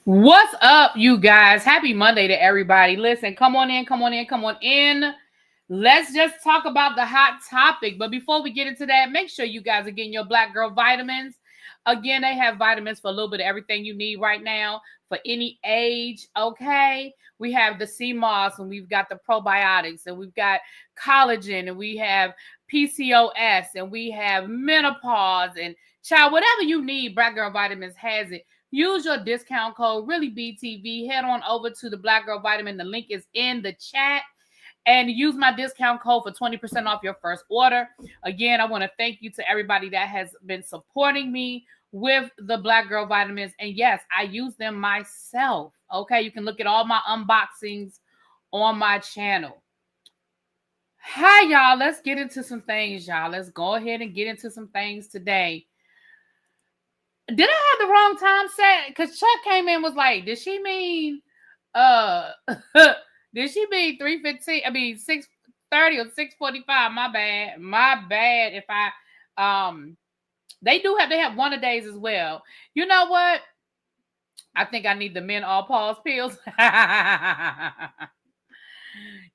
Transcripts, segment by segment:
What's up, you guys? Happy Monday to everybody. Listen, come on in, come on in, come on in. Let's just talk about the hot topic. But before we get into that, make sure you guys are getting your Black Girl vitamins. Again, they have vitamins for a little bit of everything you need right now for any age. Okay. We have the sea moss, and we've got the probiotics, and we've got collagen, and we have PCOS, and we have menopause, and child, whatever you need, Black Girl Vitamins has it. Use your discount code ReallyBTV. Head on over to the Black Girl Vitamin. The link is in the chat. And use my discount code for 20% off your first order. Again, I want to thank you to everybody that has been supporting me with the Black Girl Vitamins. And yes, I use them myself. Okay, you can look at all my unboxings on my channel. Hi, y'all. Let's get into some things, y'all. Let's go ahead and get into some things today. Did I have the wrong time set? Because Chuck came in and was like, did she mean did she mean 3:15? I mean 6:30 or 6:45? My bad. My bad if I they have one of days as well. You know what? I think I need the men all pause pills.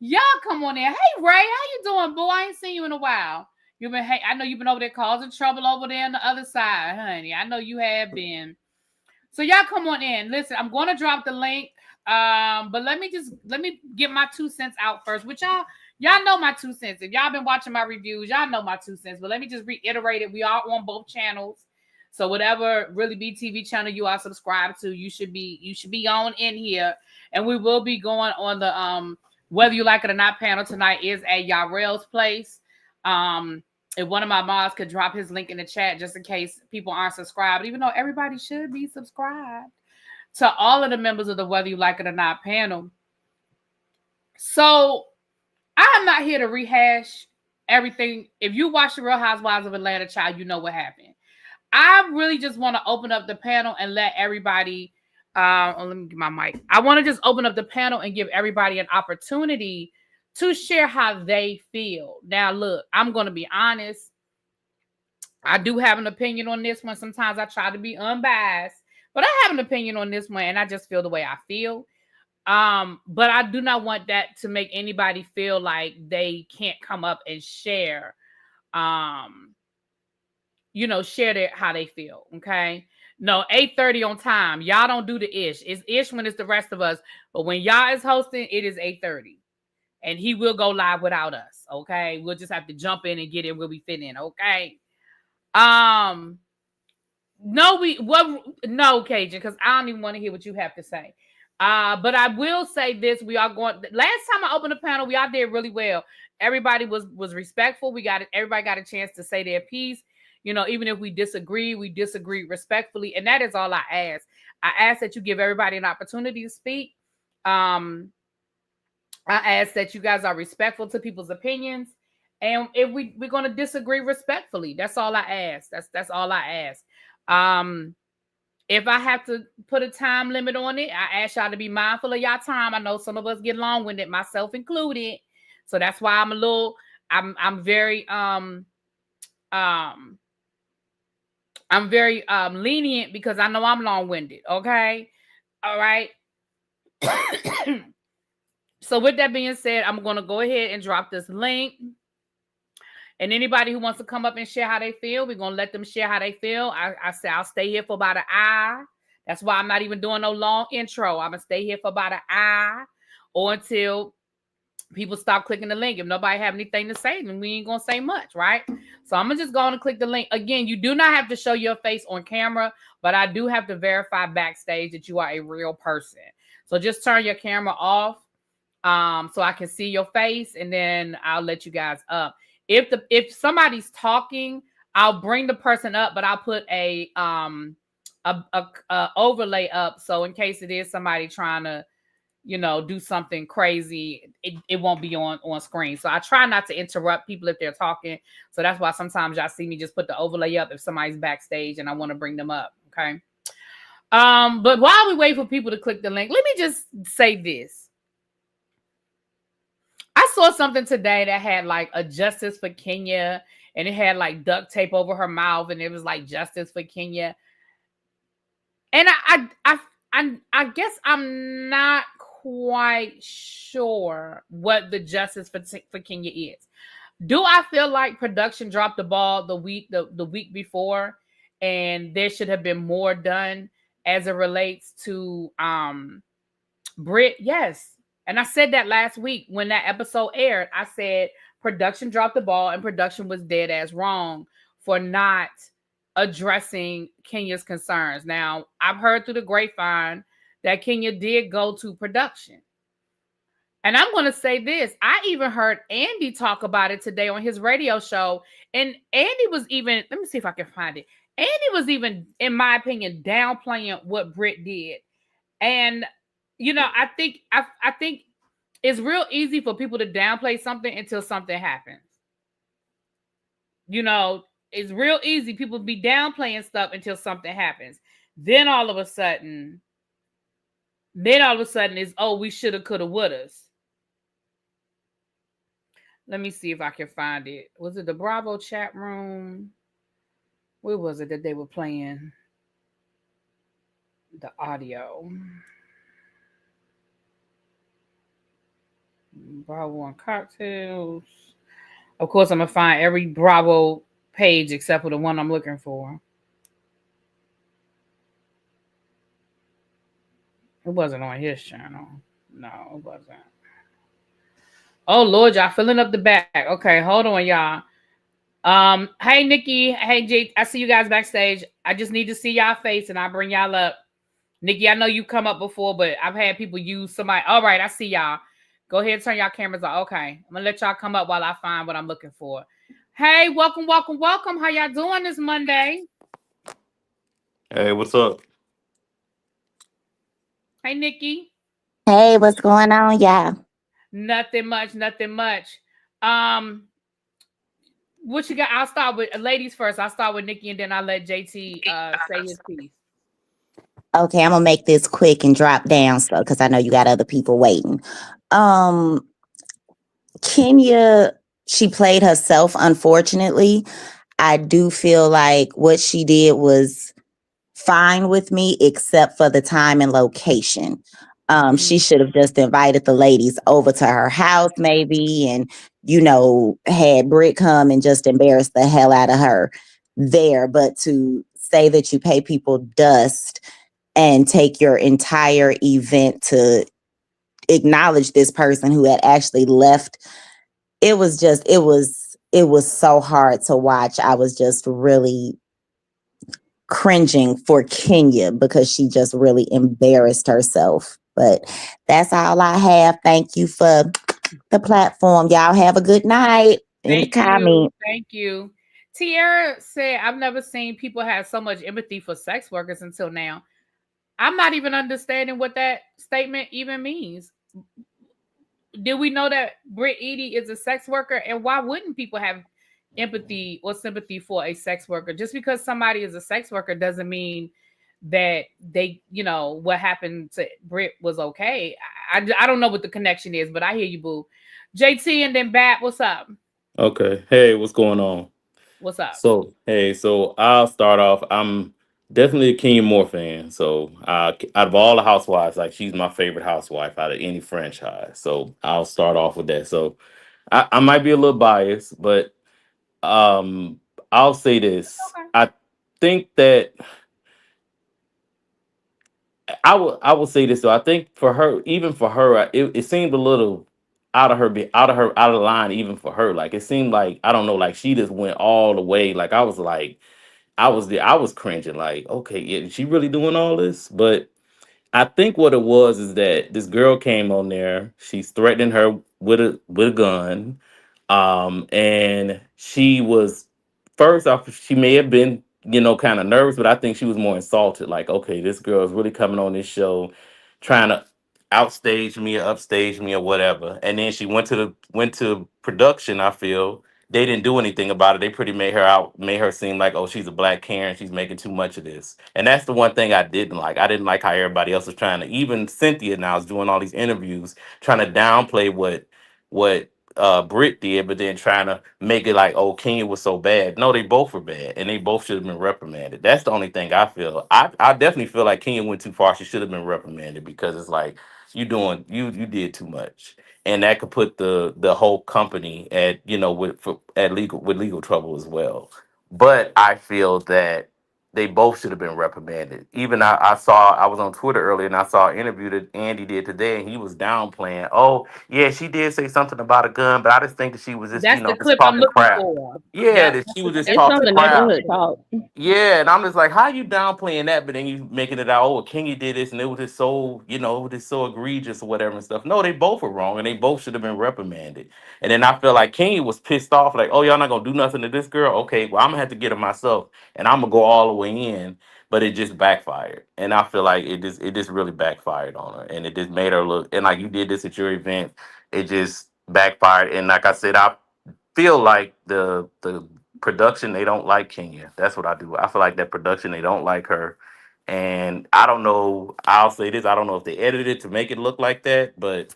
Y'all come on in. Hey Ray, how you doing, boy? I ain't seen you in a while. I know you've been over there causing trouble over there on the other side, honey. I know you have been. So y'all come on in. Listen, I'm going to drop the link. But let me get my 2 cents out first. Which y'all know my 2 cents. If y'all been watching my reviews, y'all know my 2 cents. But let me just reiterate it. We are on both channels. So whatever Really Be TV channel you are subscribed to, you should be on in here. And we will be going on the Whether You Like It or Not panel tonight is at Yarrell's place. If one of my mods could drop his link in the chat just in case people aren't subscribed, even though everybody should be subscribed to all of the members of the Whether You Like It or Not panel. So I am not here to rehash everything. If you watch The Real Housewives of Atlanta, child, you know what happened. I really just want to open up the panel and let everybody, let me get my mic. I want to just open up the panel and give everybody an opportunity to share how they feel. Now, look, I'm going to be honest. I do have an opinion on this one. Sometimes I try to be unbiased, but I have an opinion on this one, and I just feel the way I feel. But I do not want that to make anybody feel like they can't come up and share, share how they feel. Okay. No, 8:30 on time. Y'all don't do the ish. It's ish when it's the rest of us. But when y'all is hosting, it is 8:30. And he will go live without us. Okay. We'll just have to jump in and get in where we fit in. Okay. No, Cajun, because I don't even want to hear what you have to say. But I will say this: we are going. Last time I opened the panel, we all did really well. Everybody was respectful. Everybody got a chance to say their piece. Even if we disagree respectfully, and that is all I ask. I ask that you give everybody an opportunity to speak. I ask that you guys are respectful to people's opinions. And if we're going to disagree respectfully, that's all I ask. That's all I ask. If I have to put a time limit on it, I ask y'all to be mindful of y'all time. I know some of us get long-winded, myself included. So that's why I'm very lenient because I know I'm long-winded. Okay. All right. So with that being said, I'm going to go ahead and drop this link. And anybody who wants to come up and share how they feel, we're going to let them share how they feel. I say I'll stay here for about an hour. That's why I'm not even doing no long intro. I'm going to stay here for about an hour or until people stop clicking the link. If nobody have anything to say, then we ain't going to say much, right? So I'm going to just go on and click the link. Again, you do not have to show your face on camera, but I do have to verify backstage that you are a real person. So just turn your camera off. So I can see your face, and then I'll let you guys up. If somebody's talking, I'll bring the person up, but I'll put a overlay up. So in case it is somebody trying to, do something crazy, it won't be on screen. So I try not to interrupt people if they're talking. So that's why sometimes y'all see me just put the overlay up if somebody's backstage and I want to bring them up. Okay. But while we wait for people to click the link, let me just say this. I saw something today that had like a justice for Kenya, and it had like duct tape over her mouth, and it was like justice for Kenya. And I guess I'm not quite sure what the justice for Kenya is. Do I feel like production dropped the ball the week before, and there should have been more done as it relates to Brit? Yes. And I said that last week when that episode aired. I said production dropped the ball and production was dead as wrong for not addressing Kenya's concerns. Now, I've heard through the grapevine that Kenya did go to production. And I'm going to say this. I even heard Andy talk about it today on his radio show. And Andy was even, let me see if I can find it. Andy was even, in my opinion, downplaying what Britt did. And, I think it's real easy for people to downplay something until something happens. It's real easy. People be downplaying stuff until something happens. Then all of a sudden, it's, oh, we shoulda, coulda, woulda. Let me see if I can find it. Was it the Bravo chat room? Where was it that they were playing the audio? Bravo on cocktails. Of course, I'm going to find every Bravo page except for the one I'm looking for. It wasn't on his channel. No, it wasn't. Oh, Lord, y'all filling up the back. Okay, hold on, y'all. Hey, Nikki. Hey, Jake. I see you guys backstage. I just need to see y'all face and I'll bring y'all up. Nikki, I know you come up before, but I've had people use somebody. All right, I see y'all. Go ahead and turn y'all cameras on. Okay, I'm going to let y'all come up while I find what I'm looking for. Hey, welcome, welcome, welcome. How y'all doing this Monday? Hey, what's up? Hey, Nikki. Hey, what's going on? Yeah. Nothing much, nothing much. Um, what you got? I'll start with ladies first. I'll start with Nikki and then I'll let JT say his piece. Okay, I'm gonna make this quick and drop down so because I know you got other people waiting. Um, Kenya, she played herself, unfortunately. I do feel like what she did was fine with me, except for the time and location. She should have just invited the ladies over to her house, maybe, and had Britt come and just embarrass the hell out of her there. But to say that you pay people dust and take your entire event to acknowledge this person who had actually left, it was so hard to watch. I was just really cringing for Kenya because she just really embarrassed herself. But that's all I have. Thank you for the platform. Y'all have a good night. In the Thank you. comment. Thank you. Tierra said, I've never seen people have so much empathy for sex workers until now. I'm not even understanding what that statement even means. Did we know that Britt Eady is a sex worker? And why wouldn't people have empathy or sympathy for a sex worker? Just because somebody is a sex worker doesn't mean that they, what happened to Britt was okay. I don't know what the connection is, but I hear you, boo. JT and then Bat, what's up? Okay. Hey, what's going on? What's up? So I'll start off. I'm definitely a Kenya Moore fan. So, out of all the housewives, like she's my favorite housewife out of any franchise. So I'll start off with that. So I might be a little biased, but um, I'll say this. Okay. I think that I will say this though. I think for her, even for her, it seemed a little out of line, even for her. Like it seemed like I don't know, like she just went all the way. Like I was like, I was cringing. Like, okay, yeah, is she really doing all this? But I think what it was is that this girl came on there. She's threatening her with a gun, and she was first off. She may have been kind of nervous, but I think she was more insulted. Like, okay, this girl is really coming on this show, trying to outstage me or upstage me or whatever. And then she went to production. I feel they didn't do anything about it. They pretty made her seem like, oh, she's a black Karen. She's making too much of this. And that's the one thing I didn't like. I didn't like how everybody else was trying to, even Cynthia now is doing all these interviews, trying to downplay what Brit did, but then trying to make it like, oh, Kenya was so bad. No, they both were bad, and they both should have been reprimanded. That's the only thing I feel. I definitely feel like Kenya went too far. She should have been reprimanded because it's like you did too much, and that could put the whole company at at legal trouble as well. But I feel that they both should have been reprimanded. Even I was on Twitter earlier and I saw an interview that Andy did today, and he was downplaying. Oh, yeah, she did say something about a gun, but I just think that she was just, That's the just clip I'm talking looking crap. for. Yeah, Yep, that that's she the, was just that's It's the on talking the clip I'm crap. looking neighborhood for. talk. Yeah, and I'm just like, how you downplaying that, but then you making it out, oh, well, Kenya did this, and it was just so, just so egregious or whatever and stuff. No, they both were wrong, and they both should have been reprimanded. And then I feel like Kenya was pissed off, like, oh, y'all not gonna do nothing to this girl? Okay, well, I'm gonna have to get her myself, and I'm gonna go all the way in. But it just backfired, and I feel like it just really backfired on her, and it just made her look. And like you did this at your event, it just backfired. And like I said, I feel like the production, they don't like Kenya. That's what I do. I feel like that production, they don't like her. And I don't know. I'll say this: I don't know if they edited it to make it look like that, but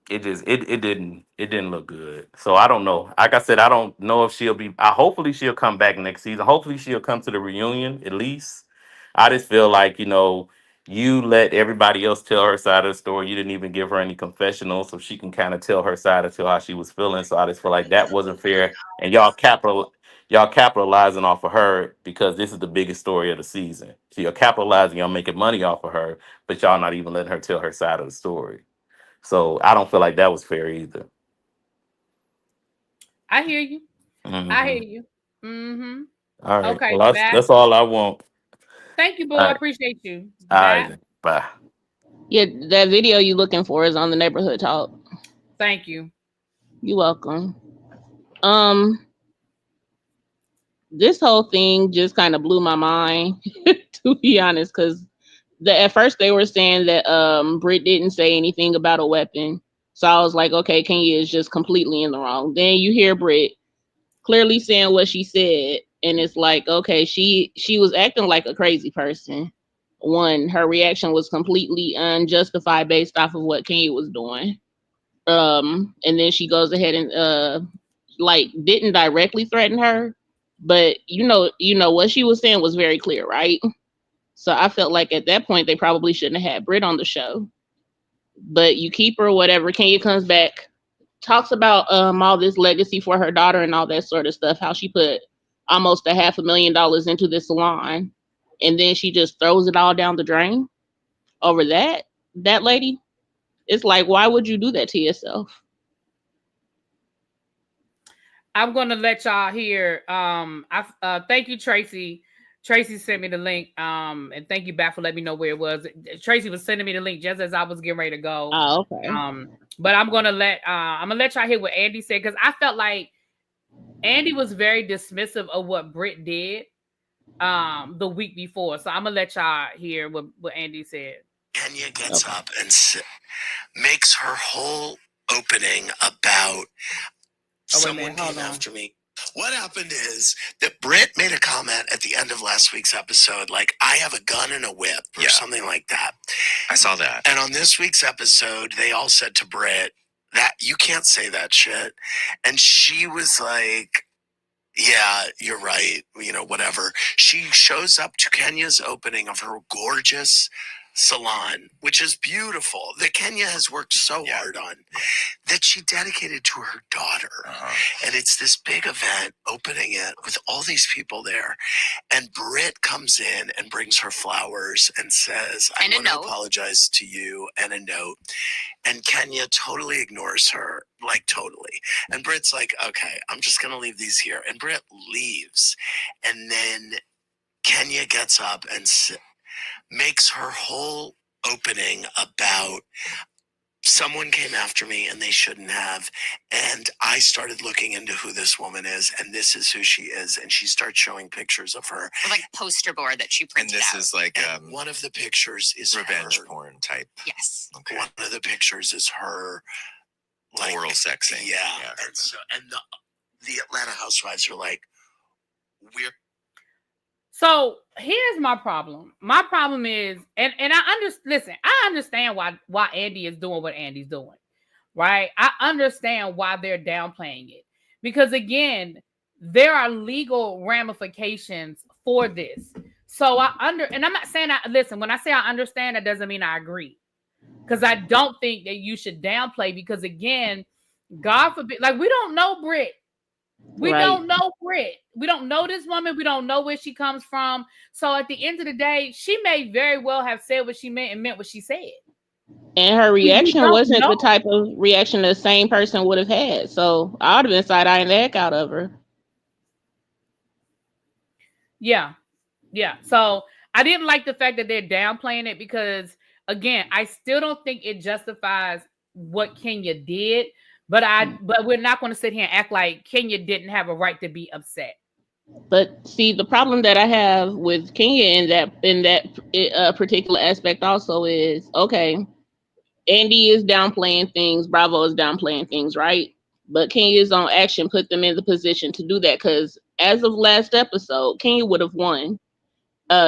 it didn't look good. So I don't know. Like I said, I don't know if she'll be. Hopefully she'll come back next season. Hopefully she'll come to the reunion at least. I just feel like you let everybody else tell her side of the story. You didn't even give her any confessionals, so she can kind of tell her side and tell how she was feeling. So I just feel like that wasn't fair, and y'all capitalizing off of her because this is the biggest story of the season. So you're capitalizing, y'all making money off of her, but y'all not even letting her tell her side of the story. So I don't feel like that was fair either. I hear you. I Hmm. hear you. Mm-hmm. All right. Okay, Well, that's back. that's all I want. Thank you, boo. All I right. appreciate you. All right. Back. Then. Bye. Yeah, that video you looking for is on the neighborhood talk. Thank you. You welcome. Um, this whole thing just kind of blew my mind, to be honest, because at first they were saying that Britt didn't say anything about a weapon. So I was like, okay, Kenya is just completely in the wrong. Then you hear Britt clearly saying what she said, and it's like, okay, she was acting like a crazy person. One, her reaction was completely unjustified based off of what Kenya was doing. And then she goes ahead and like didn't directly threaten her, but you know what she was saying was very clear, right? So I felt like at that point they probably shouldn't have had Britt on the show. But you keep her, whatever. Kenya comes back, talks about all this legacy for her daughter and all that sort of stuff, how she put almost $500,000 into this salon, and then she just throws it all down the drain over that lady. It's like, why would you do that to yourself? I'm gonna let y'all hear. I thank you, Tracy. Tracy sent me the link. And thank you back for letting me know where it was. Tracy was sending me the link just as I was getting ready to go. Oh, okay. But I'm gonna let y'all hear what Andy said because I felt like Andy was very dismissive of what Britt did the week before. So I'm gonna let y'all hear what Andy said. Kenya gets Okay. up and makes her whole opening about Oh wait a someone minute, hold came on. after me. What happened is that Britt made a comment at the end of last week's episode, like, I have a gun and a whip or something like that. I saw that. And on this week's episode, they all said to Britt that you can't say that shit. And she was like, yeah, you're right. Whatever. She shows up to Kenya's opening of her gorgeous salon, which is beautiful, that Kenya has worked so hard on, that she dedicated to her daughter. And it's this big event, opening it with all these people there. And Britt comes in and brings her flowers and says, I want to apologize to you, and a note. And Kenya totally ignores her, like totally. And Britt's like, okay, I'm just going to leave these here. And Britt leaves. And then Kenya gets up and makes her whole opening about someone came after me and they shouldn't have. And I started looking into who this woman is, and this is who she is. And she starts showing pictures of her. Like poster board that she printed out. And this is like one of the pictures is revenge porn type. Yes. Okay. One of the pictures is her like oral sexing. Yeah. And the Atlanta Housewives are like, we're So here's my problem. My problem is, and I understand. Listen, I understand why Andy is doing what Andy's doing, right? I understand why they're downplaying it. Because again, there are legal ramifications for this. So and I'm not saying listen, when I say I understand, that doesn't mean I agree. Because I don't think that you should downplay, because again, God forbid, like, we don't know Brit. We don't know Brit. We don't know this woman. We don't know where she comes from. So at the end of the day, she may very well have said what she meant and meant what she said. And her reaction wasn't know. the type of reaction the same person would have had. So I would have been side-eyeing the heck out of her. Yeah. Yeah. So I didn't like the fact that they're downplaying it, because, again, I still don't think it justifies what Kenya did. But we're not going to sit here and act like Kenya didn't have a right to be upset. But see, the problem that I have with Kenya in that particular aspect also is, okay, Andy is downplaying things, Bravo is downplaying things, right? But Kenya's own action put them in the position to do that, because as of last episode, Kenya would have won.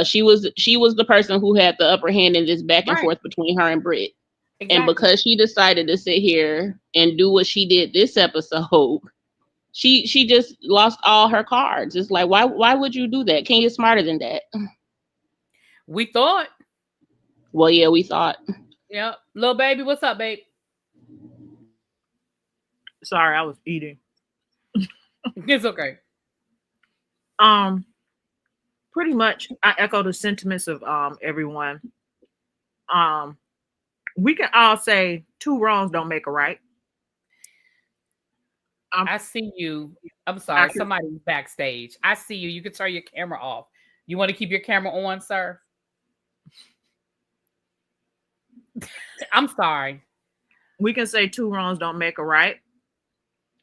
She was the person who had the upper hand in this back and forth between her and Britt. Exactly. And because she decided to sit here and do what she did this episode, she just lost all her cards. It's like, why would you do that? Kenya's smarter than that. We thought. Well, yeah, we thought. Yep. Little baby, what's up, babe? Sorry, I was eating. It's okay. Pretty much I echo the sentiments of everyone. We can all say 2 wrongs don't make a right. I see you. I'm sorry, somebody's backstage. I see you. You can turn your camera off. You want to keep your camera on, sir? I'm sorry. We can say 2 wrongs don't make a right.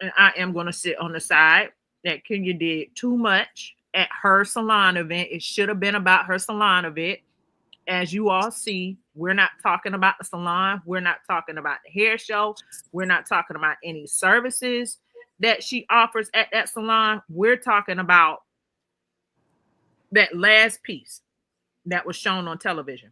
And I am going to sit on the side that Kenya did too much at her salon event. It should have been about her salon event. As you all see, we're not talking about the salon. We're not talking about the hair show. We're not talking about any services that she offers at that salon. We're talking about that last piece that was shown on television.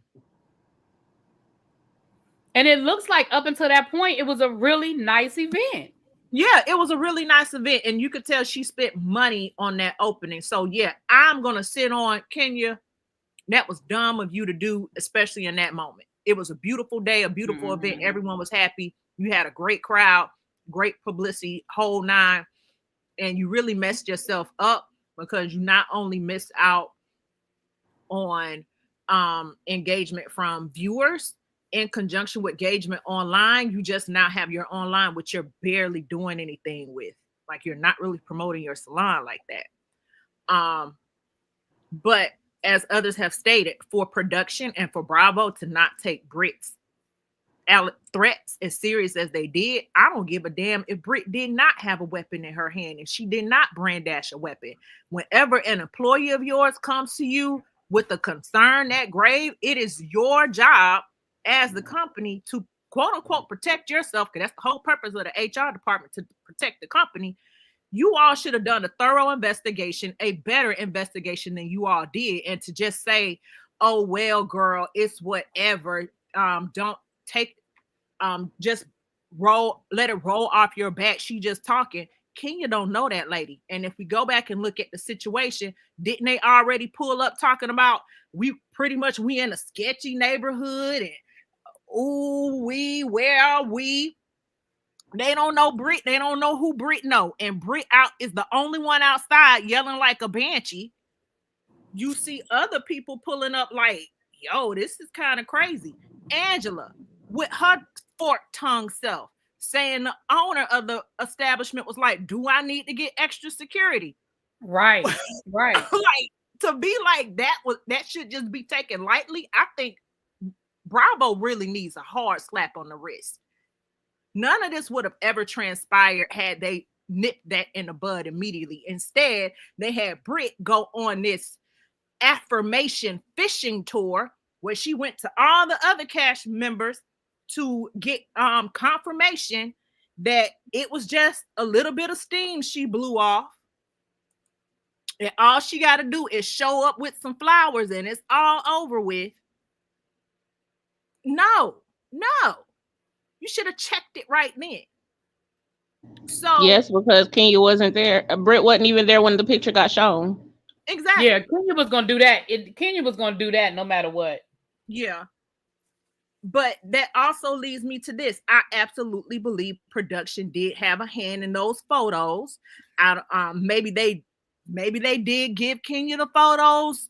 And it looks like up until that point, it was a really nice event. Yeah, it was a really nice event. And you could tell she spent money on that opening. So yeah, I'm going to sit on Kenya. That was dumb of you to do, especially in that moment. It was a beautiful day, a beautiful event. Everyone was happy. You had a great crowd, great publicity, whole 9. And you really messed yourself up, because you not only missed out on engagement from viewers in conjunction with engagement online, you just now have your online, which you're barely doing anything with. Like, you're not really promoting your salon like that. But as others have stated, for production and for Bravo to not take Britt's threats as serious as they did, I don't give a damn if Britt did not have a weapon in her hand and she did not brandish a weapon. Whenever an employee of yours comes to you with a concern that grave, it is your job as the company to quote unquote protect yourself, because that's the whole purpose of the HR department, to protect the company. You all should have done a thorough investigation, a better investigation than you all did. And to just say, oh, well, girl, it's whatever. Don't take, just let it roll off your back. She just talking. Kenya don't know that lady. And if we go back and look at the situation, didn't they already pull up talking about we in a sketchy neighborhood and where are we? They don't know Brit. They don't know who Brit know. And Brit out is the only one outside yelling like a banshee. You see other people pulling up like, yo, this is kind of crazy. Angela, with her forked tongue self, saying the owner of the establishment was like, do I need to get extra security? Right. Like, to be like that, that should just be taken lightly. I think Bravo really needs a hard slap on the wrist. None of this would have ever transpired had they nipped that in the bud immediately. Instead, they had Britt go on this affirmation fishing tour where she went to all the other cast members to get confirmation that it was just a little bit of steam she blew off. And all she got to do is show up with some flowers and it's all over with. No. You should have checked it right then. So Yes, because Kenya wasn't there. Britt wasn't even there when the picture got shown. Yeah, exactly. Kenya was gonna do that. Kenya was gonna do that no matter what. Yeah. But that also leads me to this. I absolutely believe production did have a hand in those photos. Maybe they did give Kenya the photos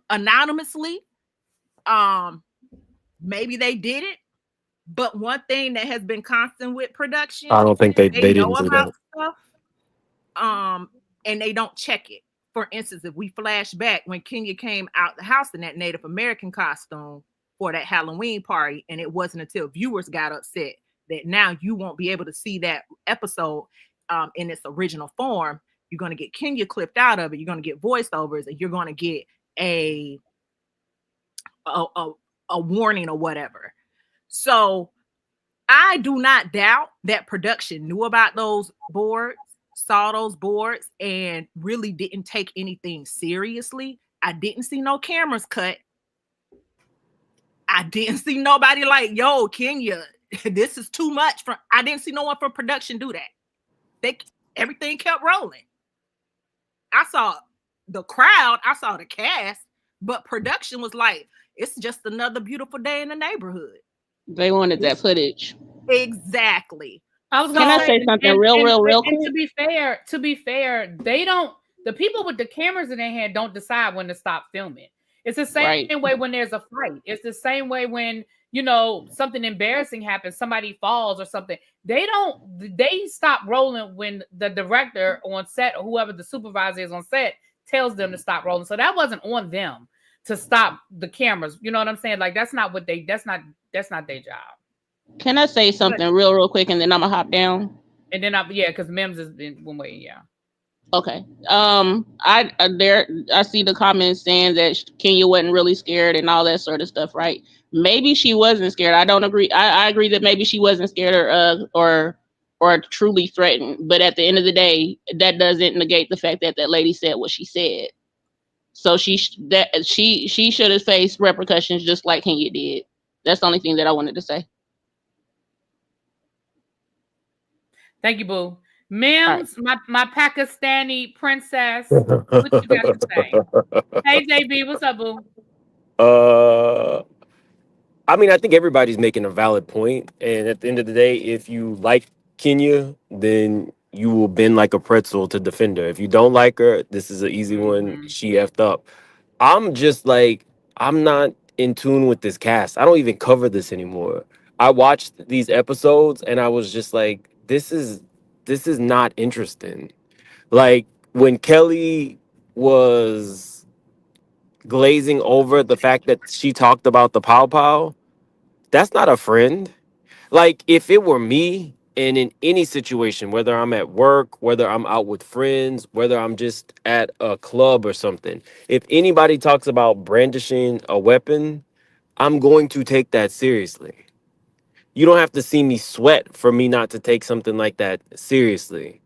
anonymously. Um, maybe they did it. But one thing that has been constant with production, I don't think they they they know didn't do about that. stuff, and they don't check it. For instance, if we flash back when Kenya came out the house in that Native American costume for that Halloween party, and it wasn't until viewers got upset that now you won't be able to see that episode in its original form. You're going to get Kenya clipped out of it. You're going to get voiceovers, and you're going to get a a, a a warning or whatever. So I do not doubt that production knew about those boards, saw those boards, and really didn't take anything seriously. I didn't see no cameras cut. I didn't see nobody like, yo, Kenya, this is too much. I didn't see no one from production do that. They everything kept rolling. I saw the crowd, I saw the cast, but production was like, it's just another beautiful day in the neighborhood. They wanted that footage. Exactly. I was Can gonna I say, So say something real and quick? to be fair, they don't. The people with the cameras in their hand don't decide when to stop filming. It's the same way Right. when there's a fight. It's the same way when something embarrassing happens, somebody falls or something. They don't. They stop rolling when the director on set or whoever the supervisor is on set tells them to stop rolling. So that wasn't on them to stop the cameras. You know what I'm saying? Like that's not what they. That's not their job. Can I say but something real quick and then I'm gonna hop down? And then yeah, because Mims has been one way, yeah. Okay. I see the comments saying that Kenya wasn't really scared and all that sort of stuff, right? Maybe she wasn't scared. I don't agree. I agree that maybe she wasn't scared or truly threatened. But at the end of the day, that doesn't negate the fact that that lady said what she said. So she should have faced repercussions just like Kenya did. That's the only thing that I wanted to say. Thank you, Boo. All right. Mims, my Pakistani princess, what you got to say? Hey JB, what's up, Boo? uh, I mean, I think everybody's making a valid point, and at the end of the day, if you like Kenya, then you will bend like a pretzel to defend her. If you don't like her, this is an easy one. Mm-hmm. She effed up. I'm just like, I'm not in tune with this cast. I don't even cover this anymore. I watched these episodes and I was just like, this is not interesting. Like when Kelly was glazing over the fact that she talked about the pow pow, that's not a friend. Like if it were me and in any situation, whether I'm at work, whether I'm out with friends, whether I'm just at a club or something, if anybody talks about brandishing a weapon, I'm going to take that seriously. You don't have to see me sweat for me not to take something like that seriously.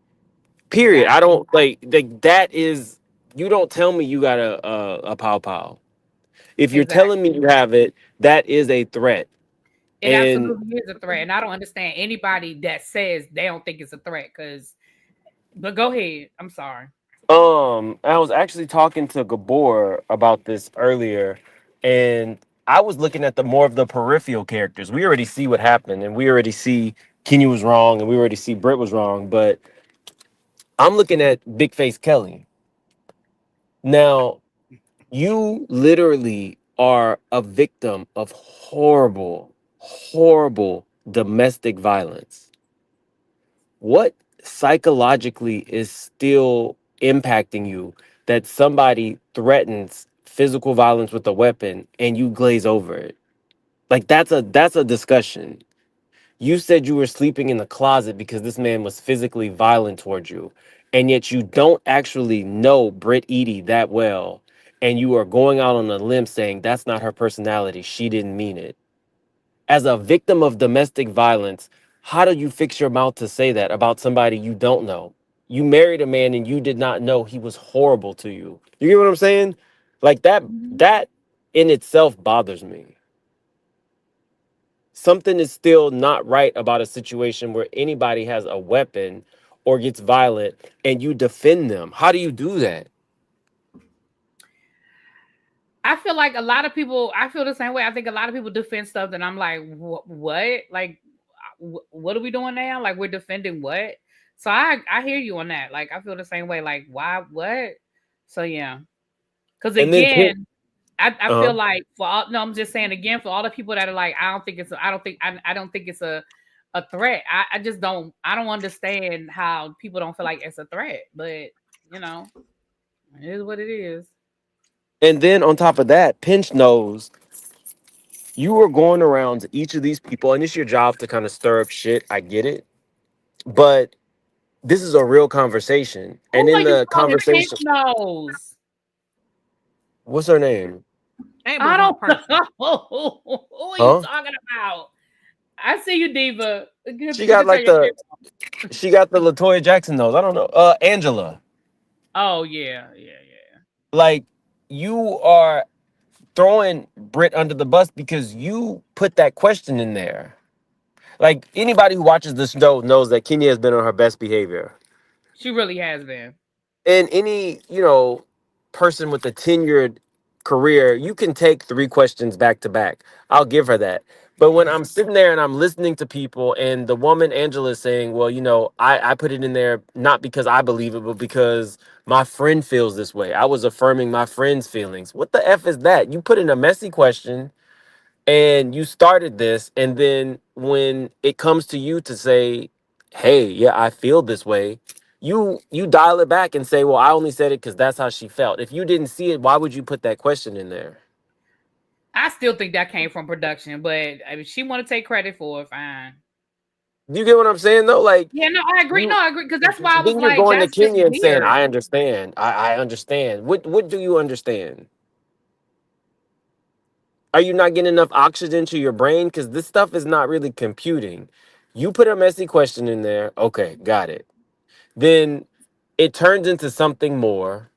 Period. I Exactly. don't like that is you don't tell me you got a pow pow. If you're telling me Exactly. you have it, that is a threat. It And absolutely is a threat. And I don't understand anybody that says they don't think it's a threat but go ahead. I'm sorry. I was actually talking to Gabor about this earlier, and I was looking at the more of the peripheral characters. We already see what happened, and we already see Kenya was wrong, and we already see Britt was wrong. But I'm looking at Big Face Kelly. Now, you literally are a victim of horrible, horrible domestic violence. What psychologically is still impacting you that somebody threatens physical violence with a weapon and you glaze over it? Like that's a discussion. You said you were sleeping in the closet because this man was physically violent towards you, and yet you don't actually know Britt Eady that well, and you are going out on a limb saying that's not her personality. She didn't mean it. As a victim of domestic violence, how do you fix your mouth to say that about somebody you don't know? You married a man and you did not know he was horrible to you. You get what I'm saying? Like that Mhm. that in itself bothers me. something is still not right about a situation where anybody has a weapon or gets violent and you defend them. How do you do that? I feel like a lot of people, I feel the same way. I think a lot of people defend stuff that I'm like, what? Like, what are we doing now? Like, we're defending what? So I hear you on that. Like, I feel the same way. Like, why? What? So yeah, because And then again, I uh feel like for all, no, I'm just saying again for all the people that are like, I don't think it's a threat. I just don't I don't understand how people don't feel like it's a threat. But you know, it is what it is. and then on top of that, Pinch knows you are going around to each of these people, and it's your job to kind of stir up shit. I get it. But this is a real conversation. And Who in are you the calling pinch conversation, nose? what's her name? Ain't but I one don't person. know. Who are you Huh? talking about? I see you, Diva. You She got can turn like your camera. she got the Latoya Jackson nose. I don't know. Angela. Oh yeah, yeah, yeah. Like, you are throwing Brit under the bus because you put that question in there. Like, anybody who watches this show knows that Kenya has been on her best behavior. She really has been. And any, person with a tenured career, you can take three questions back to back. I'll give her that. But when I'm sitting there and I'm listening to people, and the woman Angela is saying, well, I put it in there not because I believe it, but because my friend feels this way. I was affirming my friend's feelings. What the F is that? You put in a messy question and you started this, and then when it comes to you to say, hey, yeah, I feel this way, you dial it back and say, well, I only said it because that's how she felt. If you didn't see it, why would you put that question in there? I still think that came from production, but if she want to take credit for it, fine. You get what I'm saying though? Like, Yeah, no, I agree. No, you I agree because that's why I was then you're like, going to that's just Kenya and saying, weird. I understand. I understand. What do you understand? Are you not getting enough oxygen to your brain? Because this stuff is not really computing. You put a messy question in there. Okay, got it. Then it turns into something more.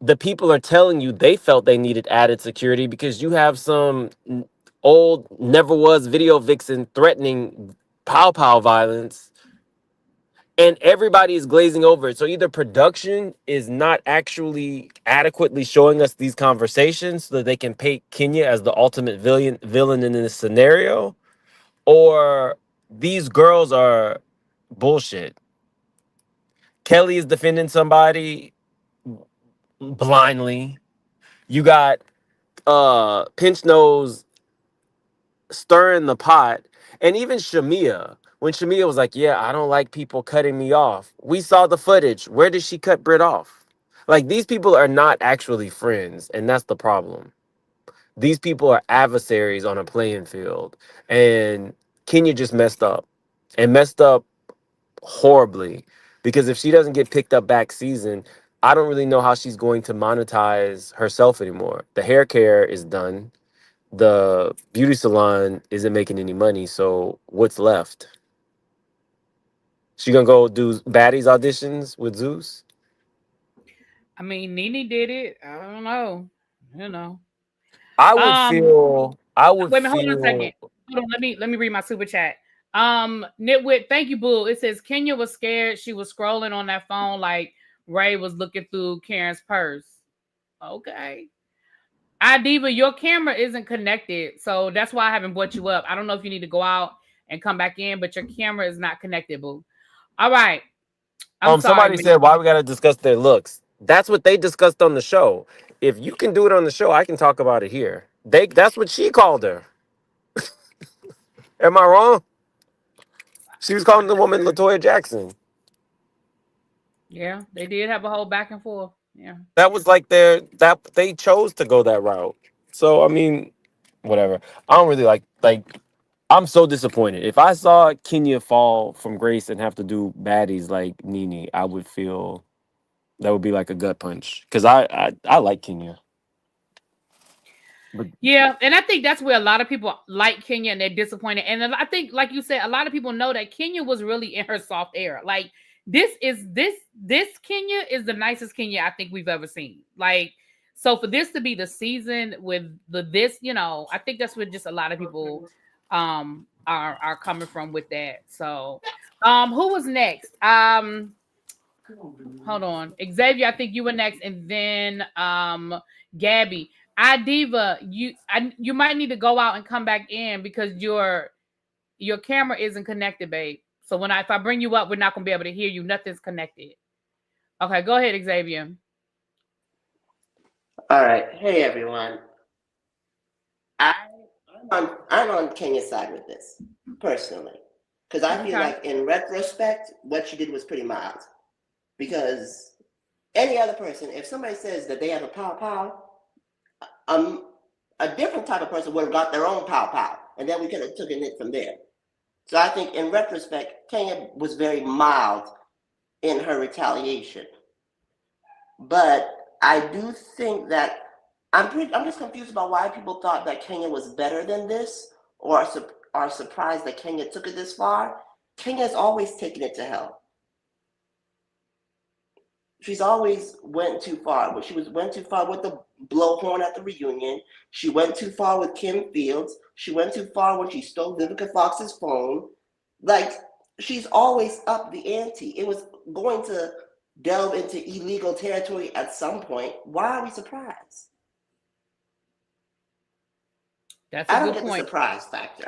The people are telling you they felt they needed added security because you have some old, never was video vixen threatening pow pow violence, and everybody is glazing over it. So either production is not actually adequately showing us these conversations so that they can paint Kenya as the ultimate villain in this scenario, or these girls are bullshit. Kelly is defending somebody blindly. You got Pinch Nose stirring the pot. And even Shamia, when Shamia was like, yeah, I don't like people cutting me off. We saw the footage. Where did she cut Britt off? Like, these people are not actually friends, and that's the problem. These people are adversaries on a playing field. And Kenya just messed up horribly, because if she doesn't get picked up back season, I don't really know how she's going to monetize herself anymore. The hair care is done. The beauty salon isn't making any money. So what's left? She gonna go do baddies auditions with Zeus? I mean, Nene did it. I don't know. You know. I would Um, feel. I would Wait a minute, hold on a second. feel. Hold on, let me read my super chat. Nitwit, thank you, Boo. It says Kenya was scared. She was scrolling on that phone like Ray was looking through Karen's purse. Okay. Diva, your camera isn't connected, so that's why I haven't brought you up. I don't know if you need to go out and come back in, but your camera is not connected, Boo. All right. I'm sorry, Somebody man. said, why we gotta discuss their looks? That's what they discussed on the show. If you can do it on the show, I can talk about it here. That's what she called her. Am I wrong? She was calling the woman Latoya Jackson. Yeah, they did have a whole back and forth. Yeah. That was like that they chose to go that route. So I mean, whatever. I don't really like I'm so disappointed. If I saw Kenya fall from grace and have to do baddies like Nene, I would feel that would be like a gut punch. Because I like Kenya. But Yeah, and I think that's where a lot of people like Kenya and they're disappointed. And I think, like you said, a lot of people know that Kenya was really in her soft era. Like this Kenya is the nicest Kenya I think we've ever seen. Like, so for this to be the season with this, I think that's what just a lot of people are coming from with that. So who was next? Hold on. Xavier, I think you were next, and then Gabby. Diva, you might need to go out and come back in because your camera isn't connected, babe. So if I bring you up, we're not gonna be able to hear you. Nothing's connected. Okay, go ahead, Xavier. All right. Hey, everyone. I, I'm on Kenya's side with this, personally. Because I feel Okay. like, in retrospect, what she did was pretty mild. Because any other person, if somebody says that they have a pow pow, a different type of person would have got their own pow pow. And then we could have taken it from there. So I think, in retrospect, Kenya was very mild in her retaliation. But I do think that I'm just confused about why people thought that Kenya was better than this, or are surprised that Kenya took it this far. Kenya's always taken it to hell. She's always went too far. But she went too far with the blowhorn at the reunion. She went too far with Kim Fields. She went too far when she stole Vivica Fox's phone. Like, she's always up the ante. It was going to delve into illegal territory at some point. Why are we surprised? That's a I don't good get the point. surprise factor.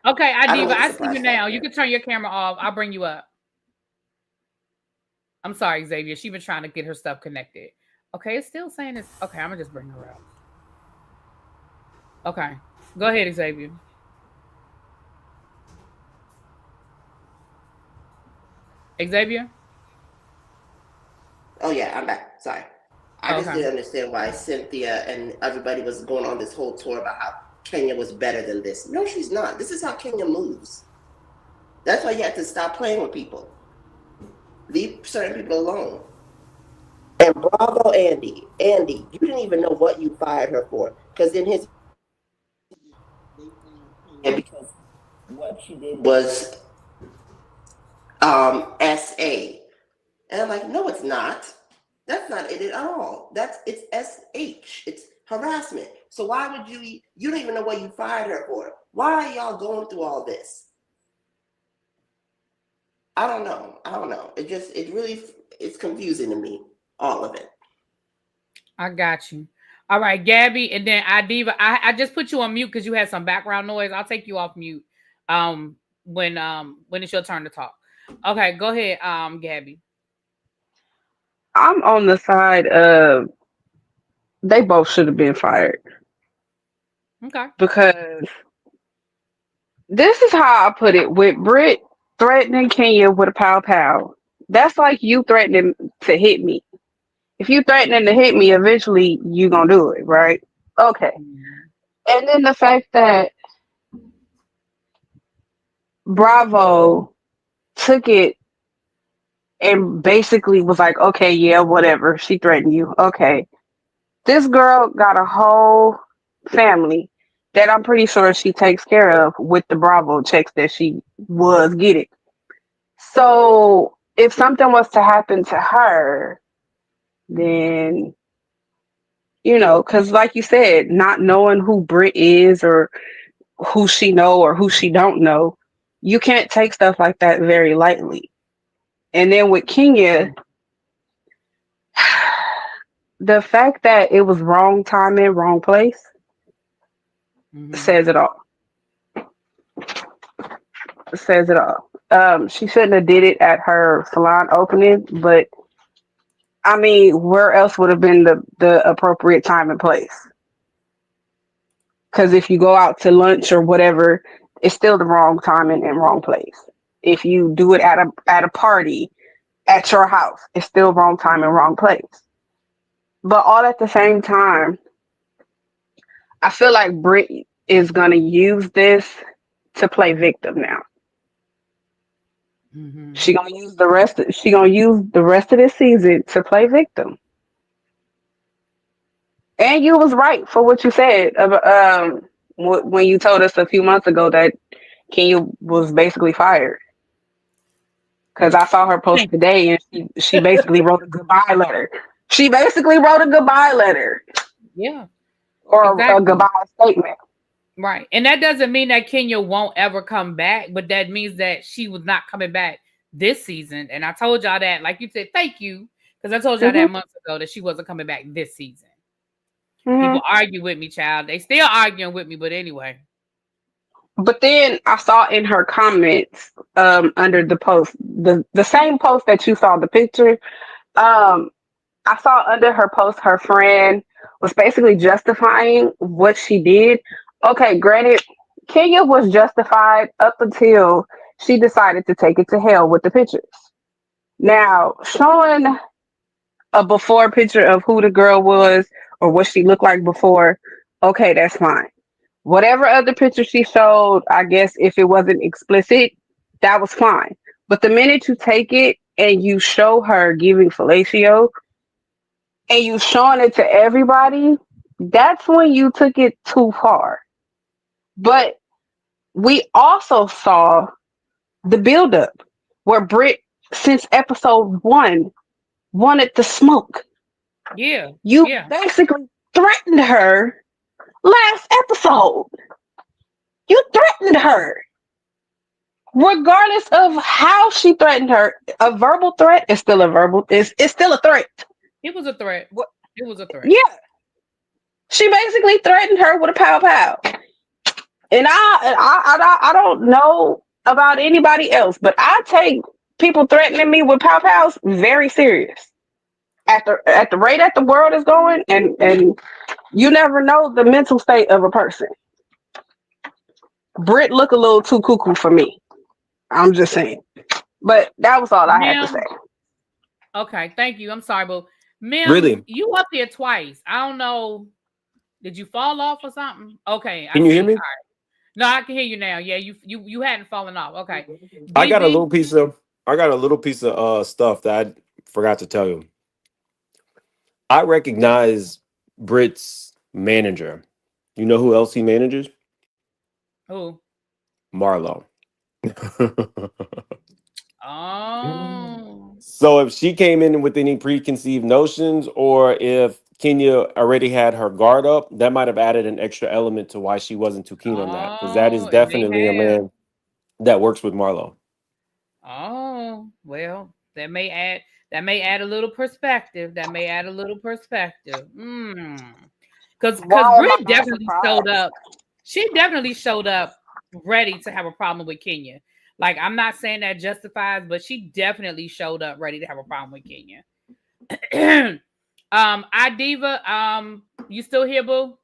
Okay, I don't Adiva, get the I see you surprise now. factor. You can turn your camera off. I'll bring you up. I'm sorry, Xavier. She's been trying to get her stuff connected. Okay, it's still saying this. Okay, I'm gonna just bring her up. Okay, go ahead, Xavier. Xavier. Oh yeah, I'm back. Sorry. I just Okay. didn't understand why Cynthia and everybody was going on this whole tour about how Kenya was better than this. No, she's not. This is how Kenya moves. That's why you have to stop playing with people. Leave certain people alone. And bravo, Andy. Andy, you didn't even know what you fired her for. Because in his they fired Kenya because what she did was SA. And I'm like, no, it's not. That's not it at all. It's SH. It's harassment. So why would you don't even know what you fired her for? Why are y'all going through all this? I don't know. It's confusing to me, all of it. I got you. All right, Gabby, and then Diva. I just put you on mute because you had some background noise. I'll take you off mute when it's your turn to talk. Okay, go ahead, Gabby. I'm on the side of they both should have been fired Okay. because this is how I put it. With Britt threatening Kenya with a pow pow, that's like you threatening to hit me. If you threatening to hit me, eventually you gonna do it, right? Okay. And then the fact that Bravo took it and basically was like, okay, yeah, whatever. She threatened you. Okay. This girl got a whole family that I'm pretty sure she takes care of with the Bravo checks that she was getting. So if something was to happen to her, then because like you said, not knowing who Brit is or who she know or who she don't know, you can't take stuff like that very lightly. And then with Kenya, the fact that it was wrong timing, wrong place says it all. Says it all. She shouldn't have did it at her salon opening, but I mean, where else would have been the appropriate time and place? Because if you go out to lunch or whatever, it's still the wrong timing and wrong place. If you do it at a party at your house, it's still wrong time and wrong place. But all at the same time, I feel like Brit is gonna use this to play victim now. She gonna use the rest. She gonna use the rest of this season to play victim. And you was right for what you said about, when you told us a few months ago that Kenya was basically fired. Because I saw her post today, and she basically wrote a goodbye letter. She basically wrote a goodbye letter Yeah, or a exactly. goodbye statement. Right. And that doesn't mean that Kenya won't ever come back, but that means that she was not coming back this season. And I told y'all that, like you said, thank you. Because I told y'all Hmm. that months ago that she wasn't coming back this season. Hmm. People argue with me, child. They still arguing with me, but anyway. But then I saw in her comments under the post, the same post that you saw the picture. Um, I saw under her post, her friend was basically justifying what she did. Okay, granted, Kenya was justified up until she decided to take it to hell with the pictures. Now, showing a before picture of who the girl was or what she looked like before, okay, that's fine. Whatever other picture she showed, I guess if it wasn't explicit, that was fine. But the minute you take it and you show her giving fellatio and you showing it to everybody, that's when you took it too far. But we also saw the buildup where Britt, since episode one, wanted to smoke. Yeah. You Yeah. basically threatened her last episode. You threatened her. Regardless of how she threatened her, a verbal threat is still a verbal, it's still a threat. It was a threat. What? It was a threat. Yeah. She basically threatened her with a pow pow. And I don't know about anybody else, but I take people threatening me with pow pows very serious. At the rate that the world is going, and you never know the mental state of a person. Brit look a little too cuckoo for me. I'm just saying. But that was all I had to say. Ma'am. Okay, thank you. I'm sorry, but Mims, Really? you up there twice. I don't know. Did you fall off or something? Okay, I Can you hear see. me? All right. No, I can hear you now. Yeah, you hadn't fallen off. Okay. I got a DB. little piece of stuff that I forgot to tell you. I recognize Brit's manager. You know who else he manages? Who? Marlo. Oh. So if she came in with any preconceived notions, or if Kenya already had her guard up, that might have added an extra element to why she wasn't too keen on that. Because that is Oh, it may definitely a have. man that works with Marlo. Oh, well, that may add a little perspective. That may add a little perspective. Because Why am I Britt not definitely showed surprised? up. She definitely showed up ready to have a problem with Kenya. Like, I'm not saying that justifies, but she definitely showed up ready to have a problem with Kenya. Idiva, you still here, boo?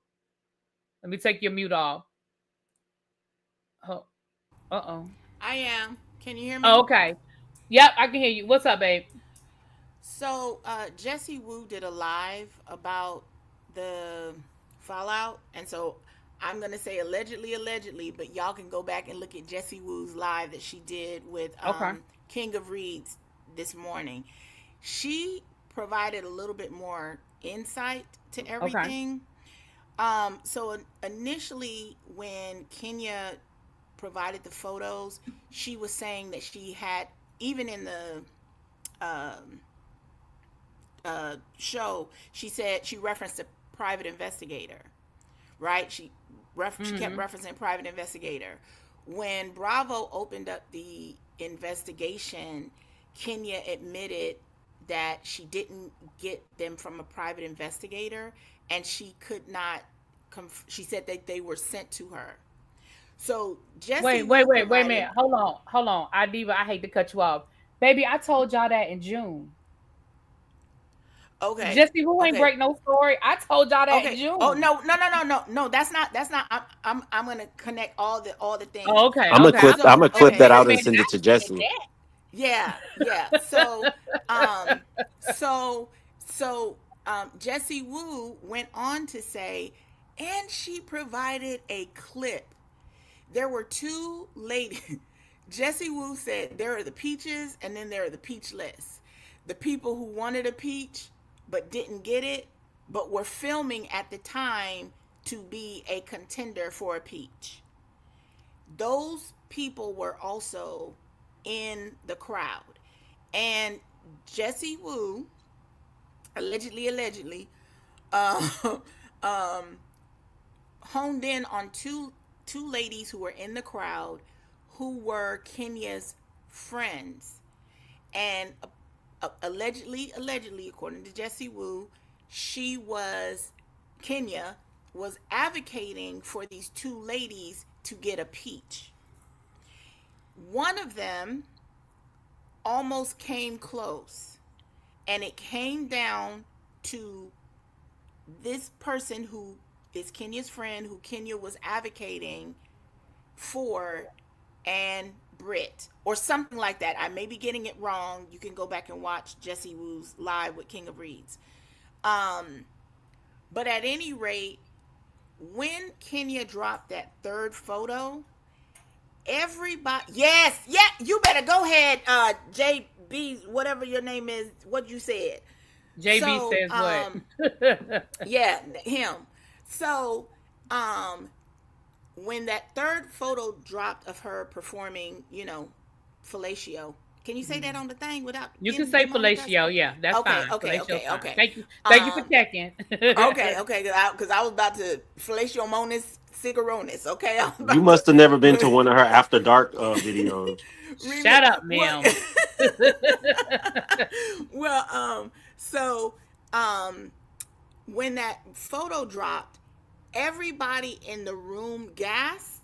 Let me take your mute off. Oh, uh-oh. I am. Can you hear Oh, me? okay. Yep, I can hear you. What's up, babe? So, Jesse Wu did a live about the fallout, and so I'm gonna say allegedly, but y'all can go back and look at Jesse Wu's live that she did with Okay. King of Reeds this morning. She provided a little bit more insight to Okay. everything. So initially, when Kenya provided the photos, she was saying that she had, even in the um, show, she said she referenced a private investigator, right? She kept Mm-hmm. referencing private investigator. When Bravo opened up the investigation, Kenya admitted that she didn't get them from a private investigator, and she could not. She said that they were sent to her. So Jesse Wu Wait a provided. minute. Hold on. Diva, I hate to cut you off. Baby, I told y'all that in June. Okay, Jesse, who ain't okay, break no story? I told y'all that in okay. Oh June. no. That's not. I'm gonna connect all the Oh, things. okay, I'm gonna okay. I clip. was I'm So gonna like, clip okay. that wait a out and minute. send it I to said Jesse. that. Yeah. Um, so Jesse Wu went on to say, and she provided a clip. There were two ladies. Jesse Wu said there are the peaches and then there are the peachless. The people who wanted a peach but didn't get it, but were filming at the time to be a contender for a peach. Those people were also in the crowd. And Jesse Wu, allegedly, uh, um, honed in on two two ladies who were in the crowd who were Kenya's friends. And allegedly, according to Jessie Wu, Kenya was advocating for these two ladies to get a peach. One of them almost came close, and it came down to this person who is Kenya's friend, who Kenya was advocating for, and Brit, or something like that. I may be getting it wrong. You can go back and watch Jessie Wu's live with King of Reeds. But at any rate, when Kenya dropped that third photo, everybody, yes, yeah, you better go ahead, JB, whatever your name is, what you said. JB says what? Yeah, him. So, when that third photo dropped of her performing, fellatio. Can you say that on the thing without? You can say fellatio. Yeah, that's fine. Okay. Thank you for checking. Okay, because I was about to fellatio monis cigaronis. Okay, you must have never been to one of her after dark videos. Shut up, ma'am. Well, so when that photo dropped, everybody in the room gasped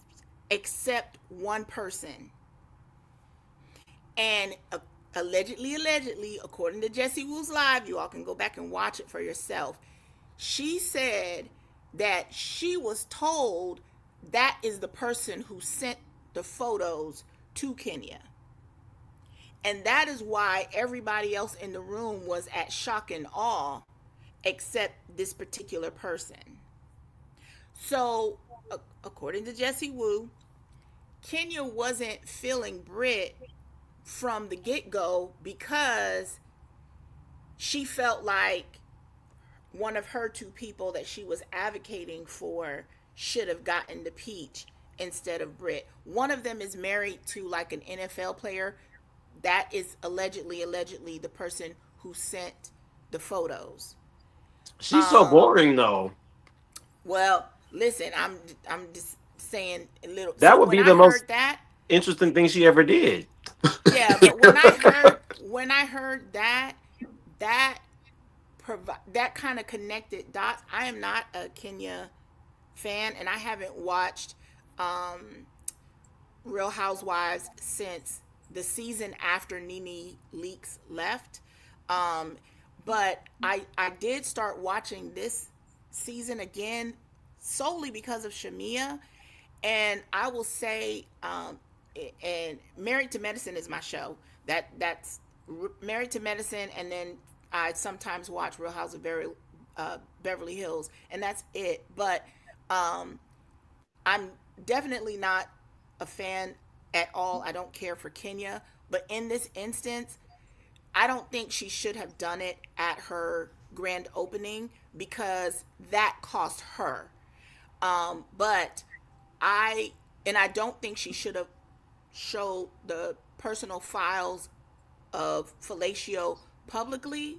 except one person. And allegedly, according to Jessie Wu's live, you all can go back and watch it for yourself. She said that she was told that is the person who sent the photos to Kenya. And that is why everybody else in the room was at shock and awe, except this particular person. So, according to Jessie Wu, Kenya wasn't feeling Brit from the get-go because she felt like one of her two people that she was advocating for should have gotten the peach instead of Brit. One of them is married to like an NFL player. That is allegedly the person who sent the photos. She's so boring though. Well, listen, I'm just saying a little. That would be the most interesting thing she ever did. Yeah, but when I heard that kind of connected dots. I am not a Kenya fan, and I haven't watched Real Housewives since the season after Nene Leakes left. But I did start watching this season again solely because of Shamia, and I will say, and Married to Medicine is my show. That's Married to Medicine, and then I sometimes watch Real House of Beverly Hills, and that's it. But I'm definitely not a fan at all. I don't care for Kenya, but in this instance, I don't think she should have done it at her grand opening because that cost her. But I don't think she should have showed the personal files of fellatio publicly.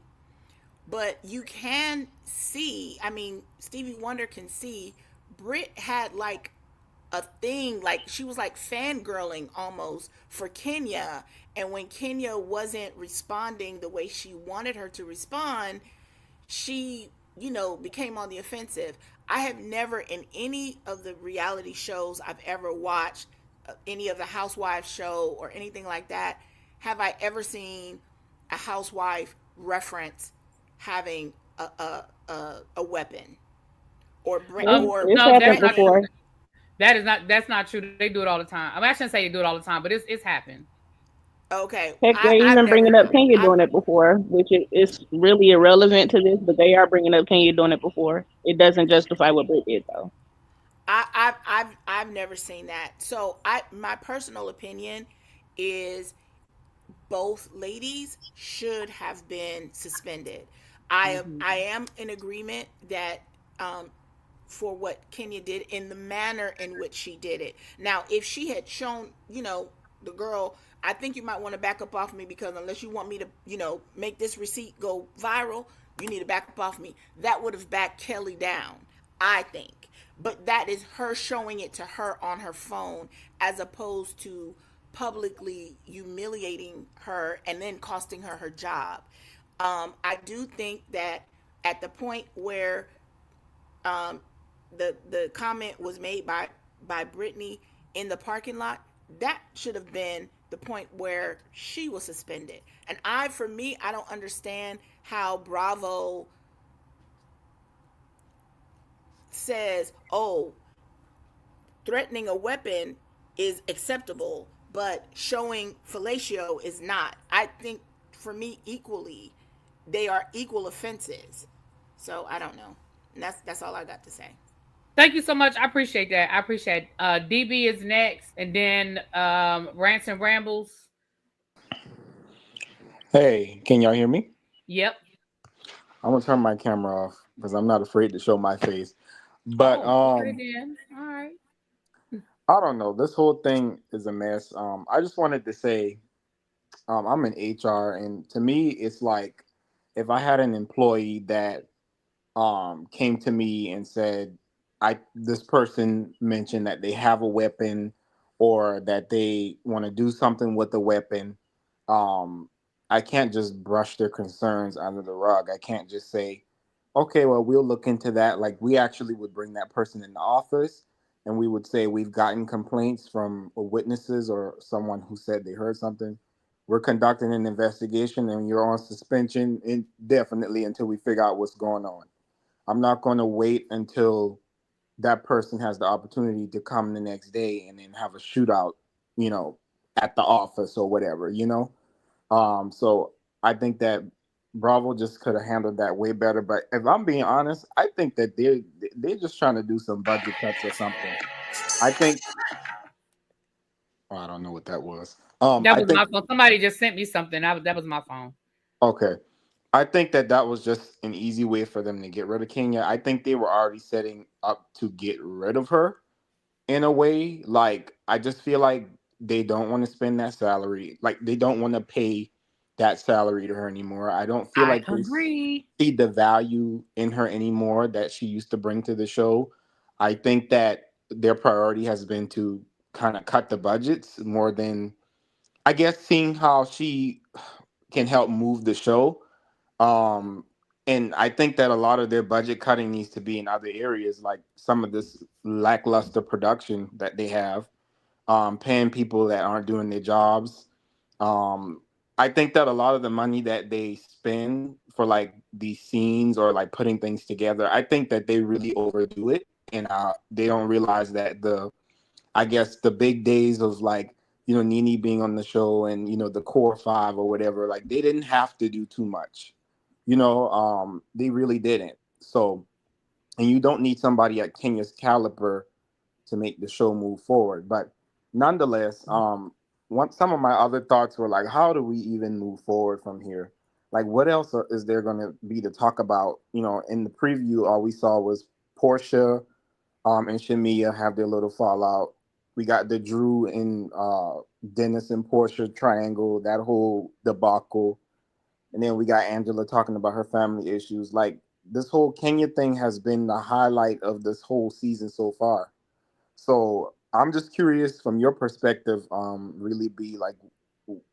But you can see, I mean, Stevie Wonder can see Brit had like a thing, like she was like fangirling almost for Kenya, and when Kenya wasn't responding the way she wanted her to respond, she became on the offensive. I have never in any of the reality shows I've ever watched, any of the housewives show or anything like that, have I ever seen a housewife reference having a weapon or bring before. That's not true. They do it all the time. I mean, I shouldn't say they do it all the time, but it's happened. Okay. Heck, they're even bringing up Kenya doing it before, which is really irrelevant to this, but they are bringing up Kenya doing it before. It doesn't justify what Brit did, though. I've never seen that. So my personal opinion is both ladies should have been suspended. I am in agreement that for what Kenya did in the manner in which she did it. Now, if she had shown, the girl, I think you might want to back up off me, because unless you want me to, make this receipt go viral, you need to back up off me. That would have backed Kelly down, I think. but that is her showing it to her on her phone as opposed to publicly humiliating her and then costing her her job. I do think that at the point where um, the comment was made by Brittany in the parking lot, that should have been the point where she was suspended. And for me, I don't understand how Bravo says, oh, threatening a weapon is acceptable, but showing fellatio is not. I think for me, equally, they are equal offenses. So I don't know. And that's all I got to say. Thank you so much. I appreciate that. I appreciate DB is next, and then Rants and Rambles. Hey, can y'all hear me? Yep. I'm gonna turn my camera off because I'm not afraid to show my face. But Oh, okay then. All right. I don't know. This whole thing is a mess. I just wanted to say, I'm in HR, and to me, it's like if I had an employee that came to me and said, I this person mentioned that they have a weapon or that they want to do something with the weapon. um I can't just brush their concerns under the rug. I can't just say, okay, well, we'll look into that. Like, we actually would bring that person in the office and we would say, we've gotten complaints from witnesses or someone who said they heard something. We're conducting an investigation and you're on suspension indefinitely until we figure out what's going on. I'm not going to wait until that person has the opportunity to come the next day and then have a shootout, you know, at the office or whatever, you know? So I think that Bravo just could have handled that way better. But if I'm being honest, I think that they're just trying to do some budget cuts or something. I think, oh, I don't know what that was. That I was think my phone. Somebody just sent me something. That was my phone. okay. I think that that was just an easy way for them to get rid of Kenya. I think they were already setting up to get rid of her in a way. Like, I just feel like they don't want to spend that salary. Like, they don't want to pay that salary to her anymore. I don't feel I like they agree. see the value in her anymore that she used to bring to the show. I think that their priority has been to kind of cut the budgets more than, I guess, seeing how she can help move the show. um, and I think that a lot of their budget cutting needs to be in other areas, like some of this lackluster production that they have, paying people that aren't doing their jobs. Um, I think that a lot of the money that they spend for like these scenes or like putting things together, I think that they really overdo it, and they don't realize that I guess the big days of, like, you know, Nene being on the show and, you know, the core five or whatever, like, they didn't have to do too much. You know, they really didn't. So, and you don't need somebody at Kenya's caliber to make the show move forward. But nonetheless, some of my other thoughts were like, how do we even move forward from here? Like, what else is there going to be to talk about? You know, in the preview, all we saw was Portia and Shamia have their little fallout. We got the Drew and Dennis and Portia triangle, that whole debacle. And then we got Angela talking about her family issues. Like, this whole Kenya thing has been the highlight of this whole season so far. So I'm just curious from your perspective, really be like,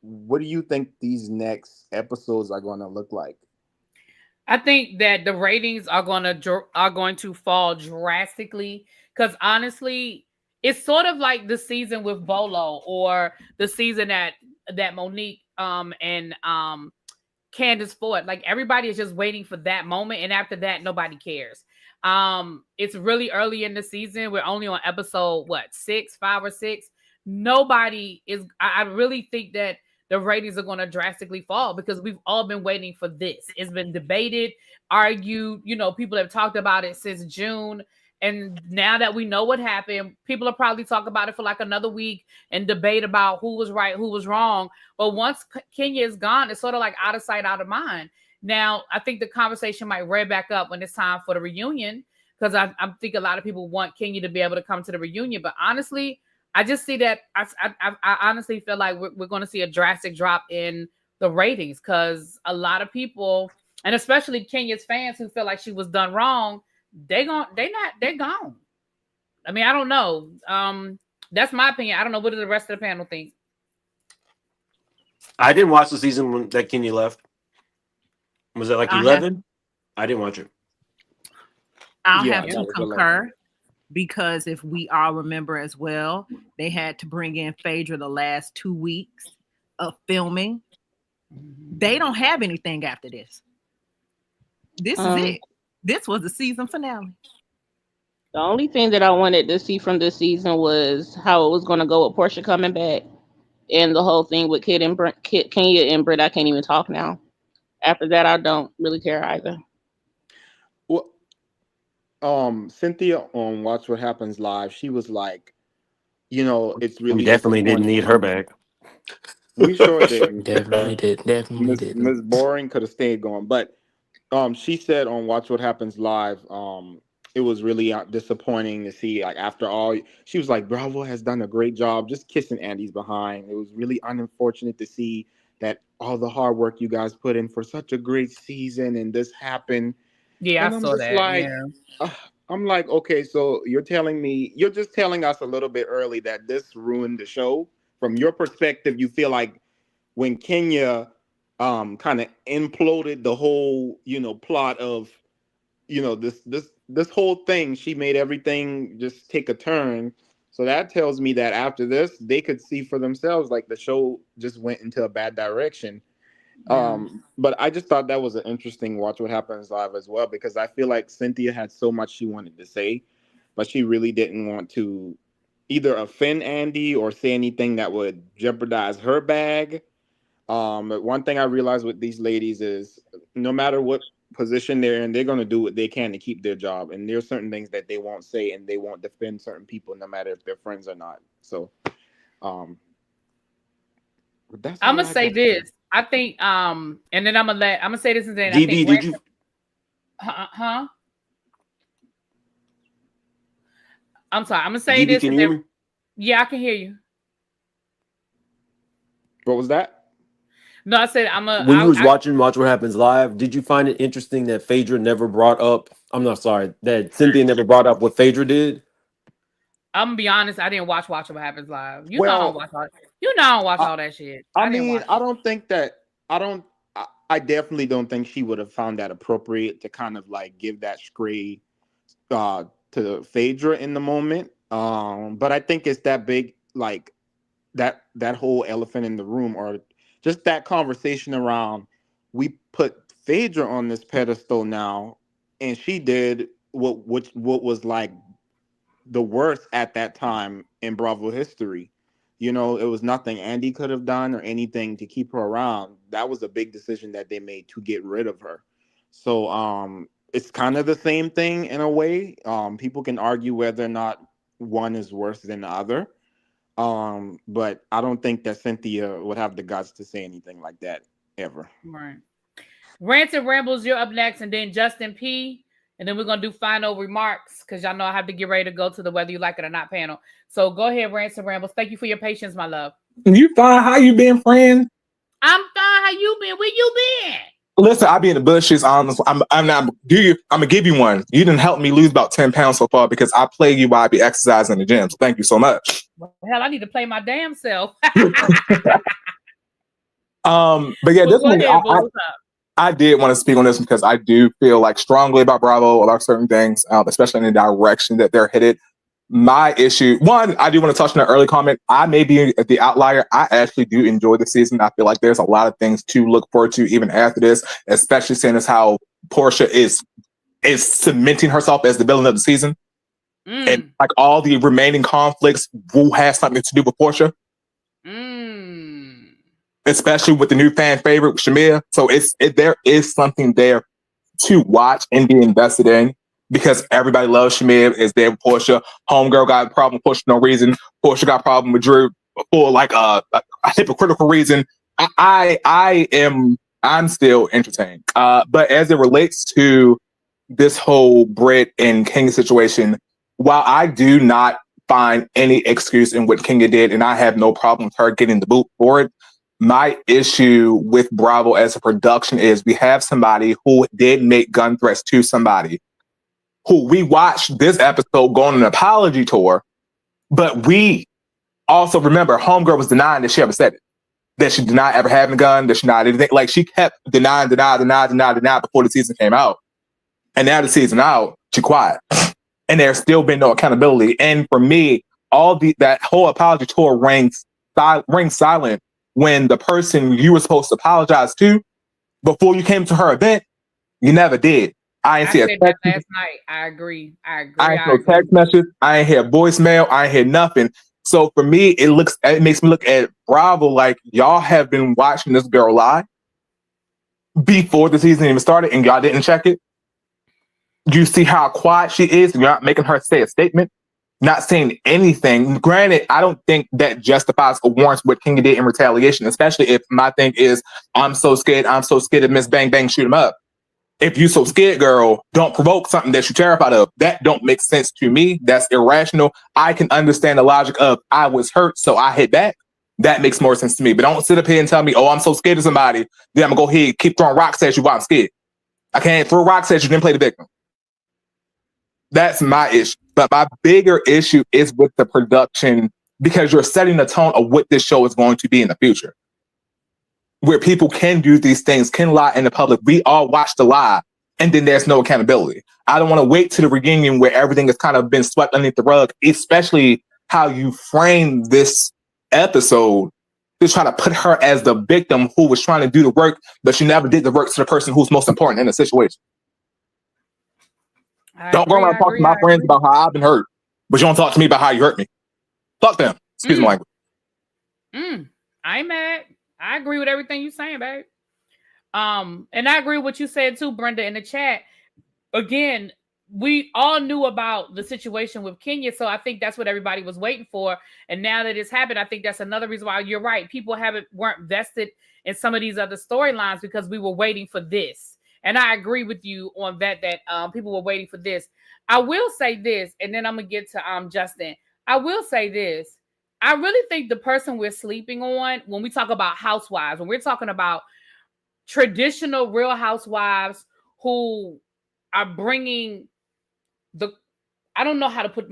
what do you think these next episodes are going to look like? I think that the ratings are going to fall drastically because honestly, it's sort of like the season with Bolo or the season that Monique and Candace Ford. Like, everybody is just waiting for that moment, and after that, nobody cares. It's really early in the season. We're only on episode what, 5 or 6. Nobody is. I really think that the ratings are going to drastically fall because we've all been waiting for this. It's been debated, argued. You know, people have talked about it since June. And now that we know what happened, people will probably talk about it for like another week and debate about who was right, who was wrong. But once Kenya is gone, it's sort of like out of sight, out of mind. Now, I think the conversation might rev back up when it's time for the reunion because I think a lot of people want Kenya to be able to come to the reunion. But honestly, I just see that I honestly feel like we're going to see a drastic drop in the ratings because a lot of people, and especially Kenya's fans who feel like she was done wrong, they're gone. I mean, I don't know. That's my opinion. I don't know. What does the rest of the panel think? I didn't watch the season when that Kenya left. Was it like 11? I didn't watch it. I'll Yeah, have that to was 11. concur because if we all remember as well, they had to bring in Phaedra the last 2 weeks of filming. They don't have anything after this. This is it. This was the season finale. The only thing that I wanted to see from this season was how it was going to go with Portia coming back, and the whole thing with Kenya and Britt. I can't even talk now. After that, I don't really care either. Well, Cynthia on Watch What Happens Live, she was like, it's really We definitely didn't need her back. We sure didn't. Definitely did. Miss Boring could have stayed going, but she said on Watch What Happens Live, it was really disappointing to see, like, after all, she was like, Bravo has done a great job just kissing Andy's behind. It was really unfortunate to see that all the hard work you guys put in for such a great season and this happened. Yeah, and I I'm saw just that. like, Yeah. I'm like, okay, so you're just telling us a little bit early that this ruined the show. From your perspective, you feel like when Kenya kind of imploded the whole, plot of, this whole thing, she made everything just take a turn. So that tells me that after this, they could see for themselves, like the show just went into a bad direction. But I just thought that was an interesting Watch What Happens Live as well, because I feel like Cynthia had so much she wanted to say, but she really didn't want to either offend Andy or say anything that would jeopardize her bag. But one thing I realized with these ladies is no matter what position they're in, they're going to do what they can to keep their job. And there's certain things that they won't say, and they won't defend certain people, no matter if they're friends or not. So, that's I'm gonna say this. I think, and then I'm gonna say this, and then I think. Did you? Huh? I'm sorry. I'm gonna say DB, this. can And you hear then, me? yeah, I can hear you. What was that? No, I said When you was watching Watch What Happens Live, did you find it interesting that Phaedra never brought up? I'm not sorry that Cynthia never brought up what Phaedra did. I'm gonna be honest. I didn't watch What Happens Live. I don't watch all. I don't watch all that shit. I don't think that. I definitely don't think she would have found that appropriate to kind of like give that scray to Phaedra in the moment. But I think it's that big, like that whole elephant in the room, or just that conversation around, we put Phaedra on this pedestal now, and she did what was like the worst at that time in Bravo history. It was nothing Andy could have done or anything to keep her around. That was a big decision that they made to get rid of her. So it's kind of the same thing in a way. People can argue whether or not one is worse than the other. But I don't think that Cynthia would have the guts to say anything like that ever. Right. Rants and Rambles, you're up next, and then Justin P. And then we're gonna do final remarks because y'all know I have to get ready to go to the Whether You Like It or Not panel. So go ahead, Rants and Rambles. Thank you for your patience, my love. You fine? How you been, friend? I'm fine. How you been? Where you been? Listen, I be in the bushes. Honestly, I'm gonna give you one. You didn't help me lose about 10 pounds so far because I play you while I be exercising in the gym. So thank you so much. Well, hell, I need to play my damn self. But yeah, this one I did want to speak on this because I do feel like strongly about Bravo about certain things, especially in the direction that they're headed. My issue, one, I do want to touch on an early comment. I may be the outlier. I actually do enjoy the season. I feel like there's a lot of things to look forward to even after this, especially seeing as how Portia is cementing herself as the villain of the season. And like all the remaining conflicts will have something to do with Portia. Especially with the new fan favorite, Shamir. So there is something there to watch and be invested in because everybody loves Shamir, is there with Portia. Homegirl got a problem with Portia for no reason. Portia got a problem with Drew for like a hypocritical reason. I'm still entertained. But as it relates to this whole Britt and Kenya situation, while I do not find any excuse in what Kenya did, and I have no problem with her getting the boot for it, my issue with Bravo as a production is we have somebody who did make gun threats to somebody. who we watched this episode go on an apology tour, but we also remember Homegirl was denying that she ever said it. That she denied ever having a gun, that she denied anything. Like she kept denying before the season came out. And now the season out, she quiet. And there's still been no accountability. And for me, that whole apology tour rings silent when the person you were supposed to apologize to before you came to her event, you never did. I ain't see a said that text. last night. I agree. I ain't no text message. I ain't hear voicemail. I ain't hear nothing. So for me, it makes me look at Bravo like y'all have been watching this girl lie before the season even started, and y'all didn't check it. You see how quiet she is, and you're not making her say a statement, not saying anything. Granted, I don't think that justifies or warrants what Kenya did in Retaliation, especially if my thing is, I'm so scared of Miss Bang Bang shoot him up. If you so scared, girl, don't provoke something that you're terrified of. That don't make sense to me. That's irrational. I can understand the logic of I was hurt, so I hit back. That makes more sense to me. But don't sit up here and tell me, oh, I'm so scared of somebody, then I'm going to go ahead and keep throwing rocks at you while I'm scared. I can't throw rocks at you, then play the victim. That's my issue. But my bigger issue is with the production, because you're setting the tone of what this show is going to be in the future, where people can do these things, can lie in the public. We all watch the lie, and then there's no accountability. I don't want to wait to the reunion where everything has kind of been swept underneath the rug, especially how you frame this episode to try to put her as the victim who was trying to do the work, but she never did the work to the person who's most important in the situation. Don't go around talking to my friends about how I've been hurt, but you don't talk to me about how you hurt me. Fuck them. Excuse my language. I ain't mad. I agree with everything you're saying, babe. And I agree with what you said too, Brenda, in the chat. Again, we all knew about the situation with Kenya, so I think that's what everybody was waiting for. And now that it's happened, I think that's another reason why you're right. People weren't vested in some of these other storylines because we were waiting for this. And I agree with you on that people were waiting for this. I will say this, and then I'm gonna get to Justin. I will say this. I really think the person we're sleeping on when we talk about housewives, when we're talking about traditional Real Housewives who are bringing I don't know how to put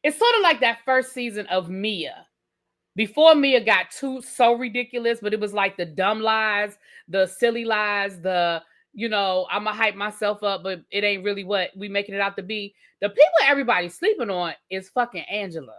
it's sort of like that first season of Mia. Before Mia got so ridiculous, but it was like the dumb lies, the silly lies, I'm going to hype myself up, but it ain't really what we making it out to be. The people everybody's sleeping on is fucking Angela.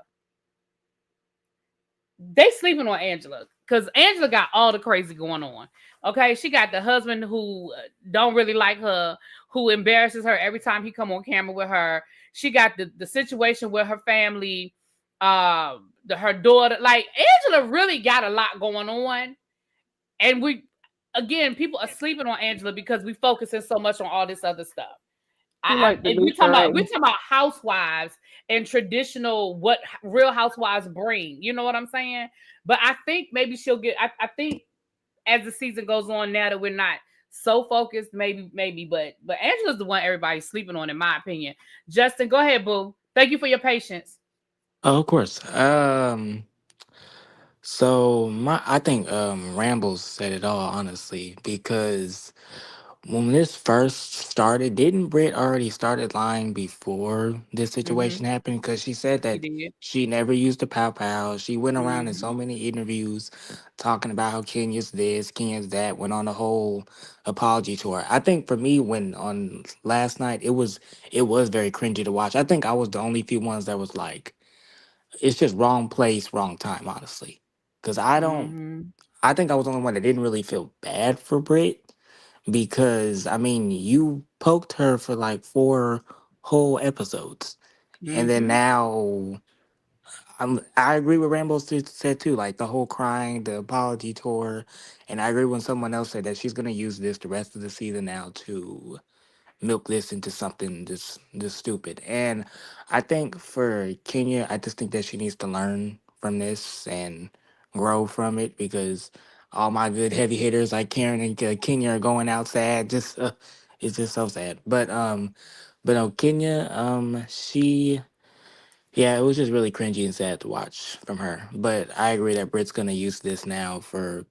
They sleeping on Angela because Angela got all the crazy going on. Okay, she got the husband who don't really like her, who embarrasses her every time he come on camera with her. She got the situation with her family, her daughter. Like Angela really got a lot going on, and people are sleeping on Angela because we focusing so much on all this other stuff. We're talking about housewives and traditional what Real Housewives bring. You know what I'm saying? But I think maybe she'll get. I think as the season goes on, now that we're not so focused, maybe, but Angela's the one everybody's sleeping on, in my opinion. Justin, go ahead, boo. Thank you for your patience. Oh, of course. So I think Rambles said it all, honestly, because when this first started, didn't Britt already started lying before this situation happened? Because she said that she never used a pow pow. She went around in so many interviews talking about how Kenya's this, Kenya's that, went on a whole apology tour. I think for me, when on last night, it was very cringy to watch. I think I was the only few ones that was like, it's just wrong place, wrong time, honestly. Because I think I was the only one that didn't really feel bad for Britt because I mean, you poked her for like 4 whole episodes, and then now I agree with Rambo said too, like the whole crying, the apology tour, and I agree when someone else said that she's gonna use this the rest of the season now to milk this into something this stupid. And I think for Kenya, I just think that she needs to learn from this and grow from it because all my good heavy hitters like Karen and Kenya are going out sad. Just it's just so sad. But no, Kenya, she. Yeah, it was just really cringy and sad to watch from her. But I agree that Britt's gonna use this now for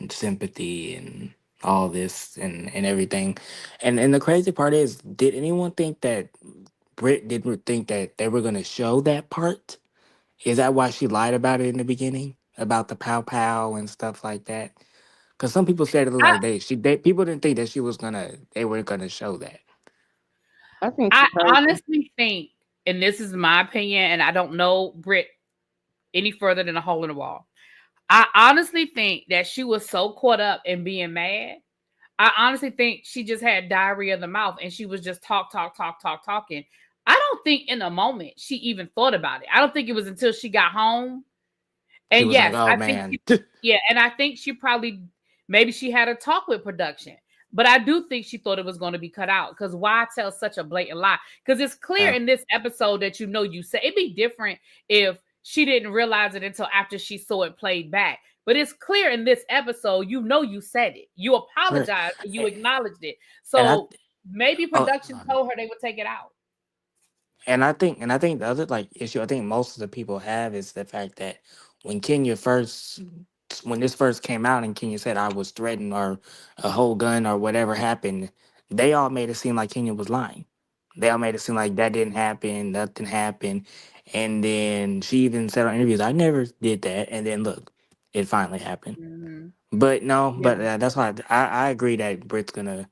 sympathy and all this and everything. And the crazy part is, did anyone think that Britt didn't think that they were gonna show that part? Is that why she lied about it in the beginning? About the pow pow and stuff like that? Because some people said it I, like they people didn't think that they were gonna show that. I think I she heard them. honestly think, and this is my opinion, and I don't know Brit any further than a hole in the wall. I honestly think that she was so caught up in being mad. I honestly think she just had diarrhea of the mouth and she was just talking. I don't think in a moment she even thought about it. I don't think it was until she got home. She And was like, yes, "Oh I think man." yeah, and I think she probably maybe she had a talk with production. But I do think she thought it was going to be cut out because why tell such a blatant lie? Because it's clear Yeah, in this episode that you say it'd be different if she didn't realize it until after she saw it played back. But it's clear in this episode, you said it. You right. apologized and you acknowledged it. And I, So maybe oh, production told her they would take it out. and I think the other like issue I think most of the people have is the fact that when Kenya first when this first came out and Kenya said I was threatened or a whole gun or whatever happened, they all made it seem like Kenya was lying. They all made it seem like that didn't happen, nothing happened. And then she even said on interviews, I never did that. And then look, it finally happened. Mhm. But no, Yeah. but that's why I agree that Brit's gonna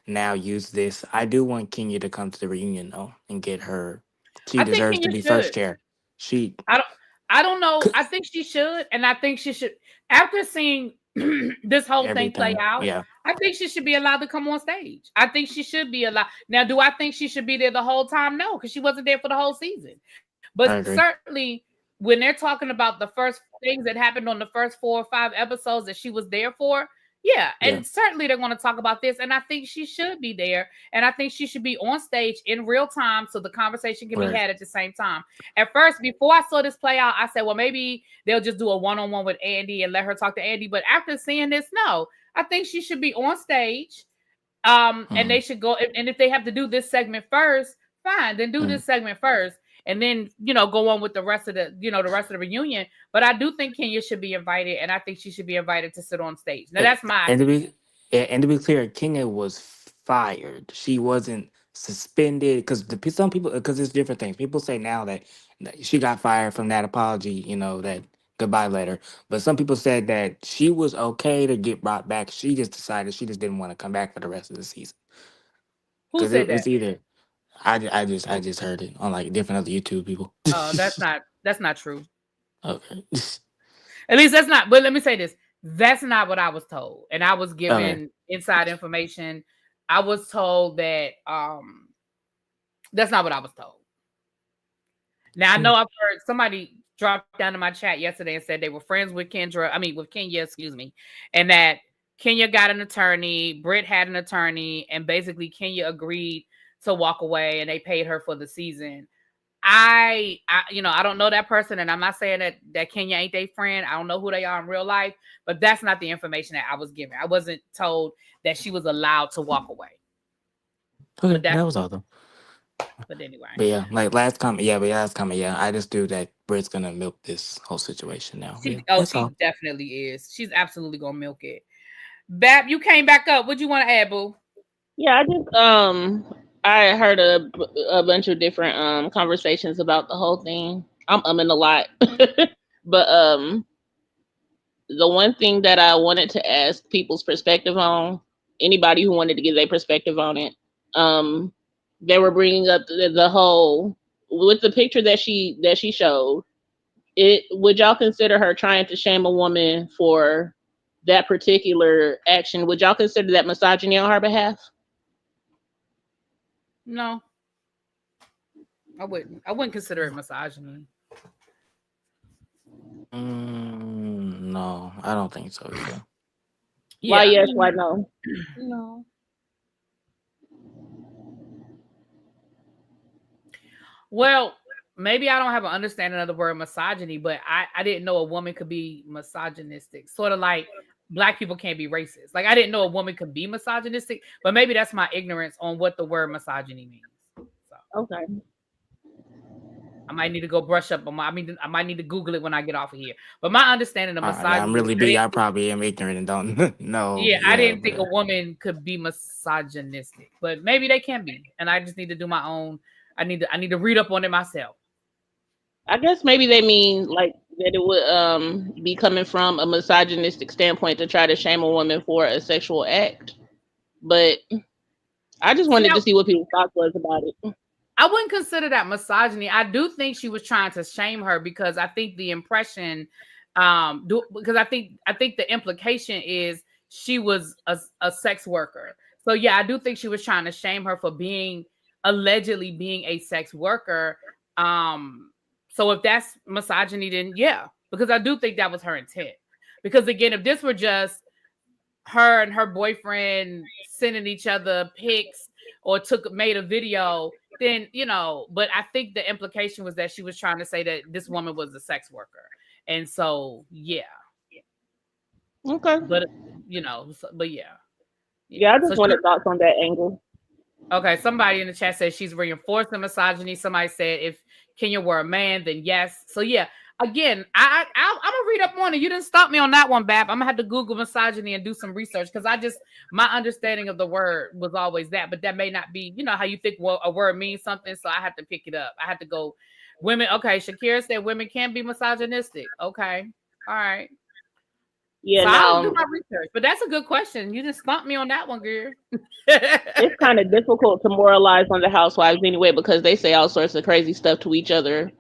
now use this. I do want Kenya to come to the reunion though and get her. She I think deserves to Kenya be should. first chair. She, I don't I don't know. c- I think she should, and I think she should after seeing this whole thing play everything. out, Yeah, I think she should be allowed to come on stage. I think she should be allowed. Now, do I think she should be there the whole time? No, because she wasn't there for the whole season. But I agree. certainly when they're talking about the first things that happened on the first 4 or 5 episodes that she was there for, yeah, Yeah, and certainly they're going to talk about this. And I think she should be there. And I think she should be on stage in real time so the conversation can be right. had at the same time. At first, before I saw this play out, I said, well, maybe they'll just do a one-on-one with Andy and let her talk to Andy. But after seeing this, no, I think she should be on stage. And Mm, they should go. And if they have to do this segment first, fine, then do mm. this segment first. And then, go on with the rest of the rest of the reunion. But I do think Kenya should be invited, and I think she should be invited to sit on stage. Now, A- that's my And to opinion. be and to be clear, Kenya was fired. She wasn't suspended because some people because it's different things. People say now that she got fired from that apology, that goodbye letter. But some people said that she was okay to get brought back. She just decided she just didn't want to come back for the rest of the season Who because said it that? was either I just heard it on like different other YouTube people. That's not true. Okay. At least that's not. But let me say this: that's not what I was told, and I was Okay. given inside information. I was told that that's not what I was told. Now I Hmm. know I've heard somebody dropped down in my chat yesterday and said they were friends with with Kenya, excuse me, and that Kenya got an attorney, Britt had an attorney, and basically Kenya agreed to walk away and they paid her for the season. I don't know that person, and I'm not saying that Kenya ain't their friend. I don't know who they are in real life, but that's not the information that I was given. I wasn't told that she was allowed to walk away. Okay, But that's that was all though. but anyway. But yeah, like last comment, yeah. I just do that Britt's gonna milk this whole situation now. Yeah, that's She all. definitely is. She's absolutely gonna milk it. Bab, you came back up. What you want to add, boo? Yeah, I heard a bunch of different conversations about the whole thing. I'm umming a lot. But the one thing that I wanted to ask people's perspective on, anybody who wanted to give their perspective on it, um, they were bringing up the whole with the picture that she showed. It would y'all consider her trying to shame a woman for that particular action? Would y'all consider that misogyny on her behalf? No, I wouldn't. I wouldn't consider it misogyny. No, I don't think so either. Why Yeah. yes? Why no? No. Well, maybe I don't have an understanding of the word misogyny, but I didn't know a woman could be misogynistic. Sort of like black people can't be racist. Like I didn't know a woman could be misogynistic, but maybe that's my ignorance on what the word misogyny means. So Okay. I might need to go brush up on my. I mean, I might need to Google it when I get off of here. But my understanding of I'm misogyny, really I big. didn't I think, probably am ignorant and don't know. yeah, I Yeah, didn't think a but woman could be misogynistic, but maybe they can be, and I just need to do my own. I need to read up on it myself. I guess maybe they mean like that it would be coming from a misogynistic standpoint to try to shame a woman for a sexual act. But I just See, wanted to see what people's thoughts was about it. I wouldn't consider that misogyny. I do think she was trying to shame her because I think the impression, because I think the implication is she was a sex worker. So yeah, I do think she was trying to shame her for being allegedly being a sex worker. Um, so if that's misogyny, then yeah, because I do think that was her intent. Because again, if this were just her and her boyfriend sending each other pics or made a video, then but I think the implication was that she was trying to say that this woman was a sex worker. And so yeah, Okay. but but yeah. Yeah, I So just wanted thoughts on that angle. okay, somebody in the chat says she's reinforcing misogyny. Somebody said if Kenya were a man, then yes. So yeah, again, I'm gonna read up on it. You didn't stop me on that one, Bab. I'm gonna have to Google misogyny and do some research because my understanding of the word was always that, but that may not be. You know how you think a word means something, so I have to pick it up. I have to go. Women, okay. Shakira said women can be misogynistic. Okay, all right. Yeah, So I'll do now my research, but that's a good question. You just stumped me on that one, girl. it's kind of difficult to moralize on the housewives anyway because they say all sorts of crazy stuff to each other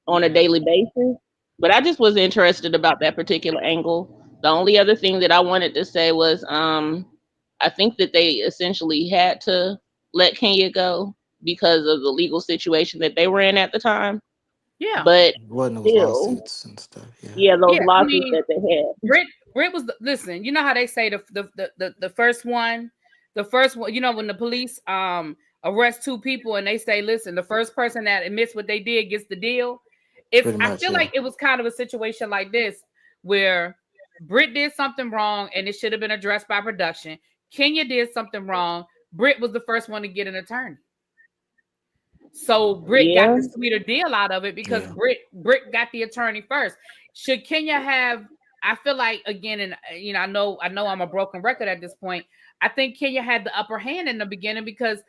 on a Yeah. daily basis. But I just was interested about that particular angle. The only other thing that I wanted to say was I think that they essentially had to let Kenya go because of the legal situation that they were in at the time. Yeah. But wasn't those still, lawsuits and stuff. Yeah. yeah, those Yeah, I lawsuits mean, that they had. Brit was listen. You know how they say the first one. You know when the police arrest two people and they say, listen, the first person that admits what they did gets the deal. It's Pretty I much. feel Yeah. like it was kind of a situation like this where Brit did something wrong and it should have been addressed by production. Kenya did something wrong. Brit was the first one to get an attorney. So Britt got Yeah, the sweeter deal out of it because Yeah. Britt got the attorney first. Should Kenya have? I feel like again, and I know I'm a broken record at this point. I think Kenya had the upper hand in the beginning because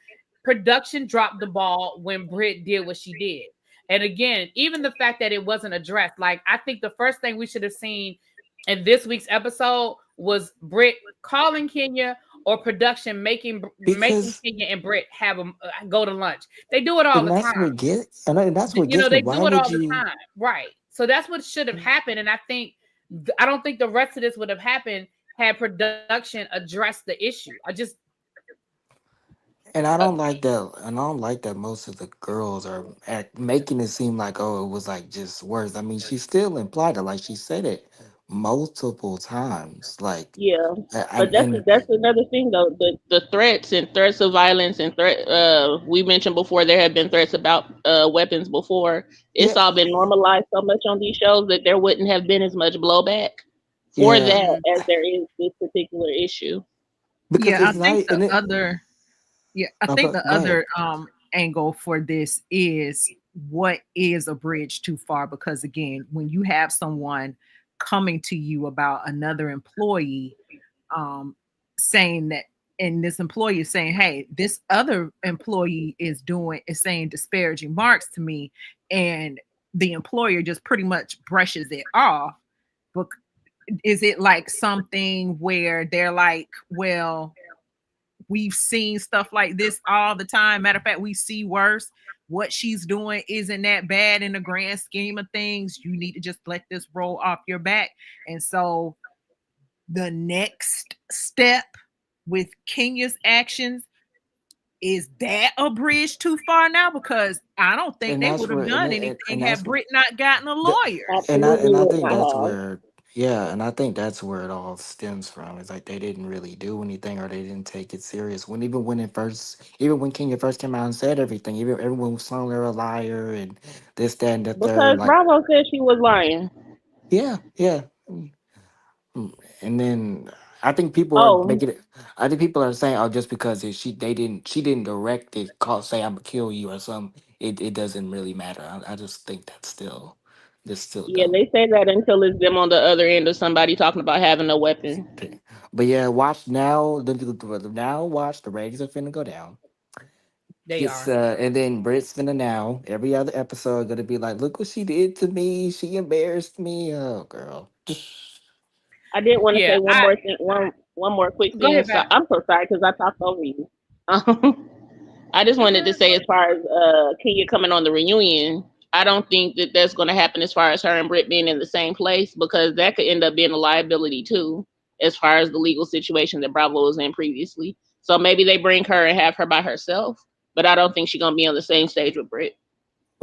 production dropped the ball when Britt did what she did. And again, even the fact that it wasn't addressed, like I think the first thing we should have seen in this week's episode was Britt calling Kenya or production making Because Kenya and Britt have them go to lunch. They do it all and the that's time. what that's what gets me. They Why do it would all the you? time, right? So that's what should have happened. And I don't think the rest of this would have happened had production addressed the issue. And I Uh, don't like that. And I don't like that most of the girls are making it seem like, oh, it was like just words. I mean, she still implied it, like she said it multiple times. Like, yeah. But and that's another thing though. The threats and threats of violence and threat. We mentioned before there have been threats about weapons before. yeah, It's all been normalized so much on these shows that there wouldn't have been as much blowback for yeah, that Mhm. as there is this particular issue. because Yeah, I it's not. think the And it. other yeah, I Oh, think the go ahead. other angle for this is what is a bridge too far because again, when you have someone coming to you about another employee um saying that and this employee is saying, "Hey, this other employee is saying disparaging marks to me," and the employer just pretty much brushes it off. But is it like something where they're like, "Well, we've seen stuff like this all the time. Matter of fact, we see worse. What she's doing isn't that bad in the grand scheme of things. You need to just let this roll off your back." And so the next step with Kenya's actions is that a bridge too far now? Because I don't think And they that's would have where, done and anything that's had Britt not gotten a the, lawyer. Absolutely and I would think not that's have. where, yeah, and I think that's where it all stems from. It's like they didn't really do anything, or they didn't take it serious. Even when Kenya first came out and said everything, even everyone was calling her a liar and this, that, and the third. Because Like, Bravo said she was lying. yeah, yeah. Mm, and then I think people are Oh, making it. I think people are saying, "Oh, just because she didn't direct it, call say I'm gonna kill you or something. It doesn't really matter." I just think that's still yeah, dumb. they say that until it's them on the other end of somebody talking about having a weapon. But yeah, watch now. Now watch the ratings are finna go down. They It's are. and then Brit's finna now every other episode gonna be like, "Look what she did to me. She embarrassed me." Oh, girl. I did want to Yeah, say one I more thing, one more quick go thing. ahead, So Pat. I'm so sorry because I talked over you. I just You wanted to good? say, as far as Kenya coming on the reunion, I don't think that that's going to happen as far as her and Britt being in the same place, because that could end up being a liability too, as far as the legal situation that Bravo was in previously. So maybe they bring her and have her by herself, but I don't think she's going to be on the same stage with Britt.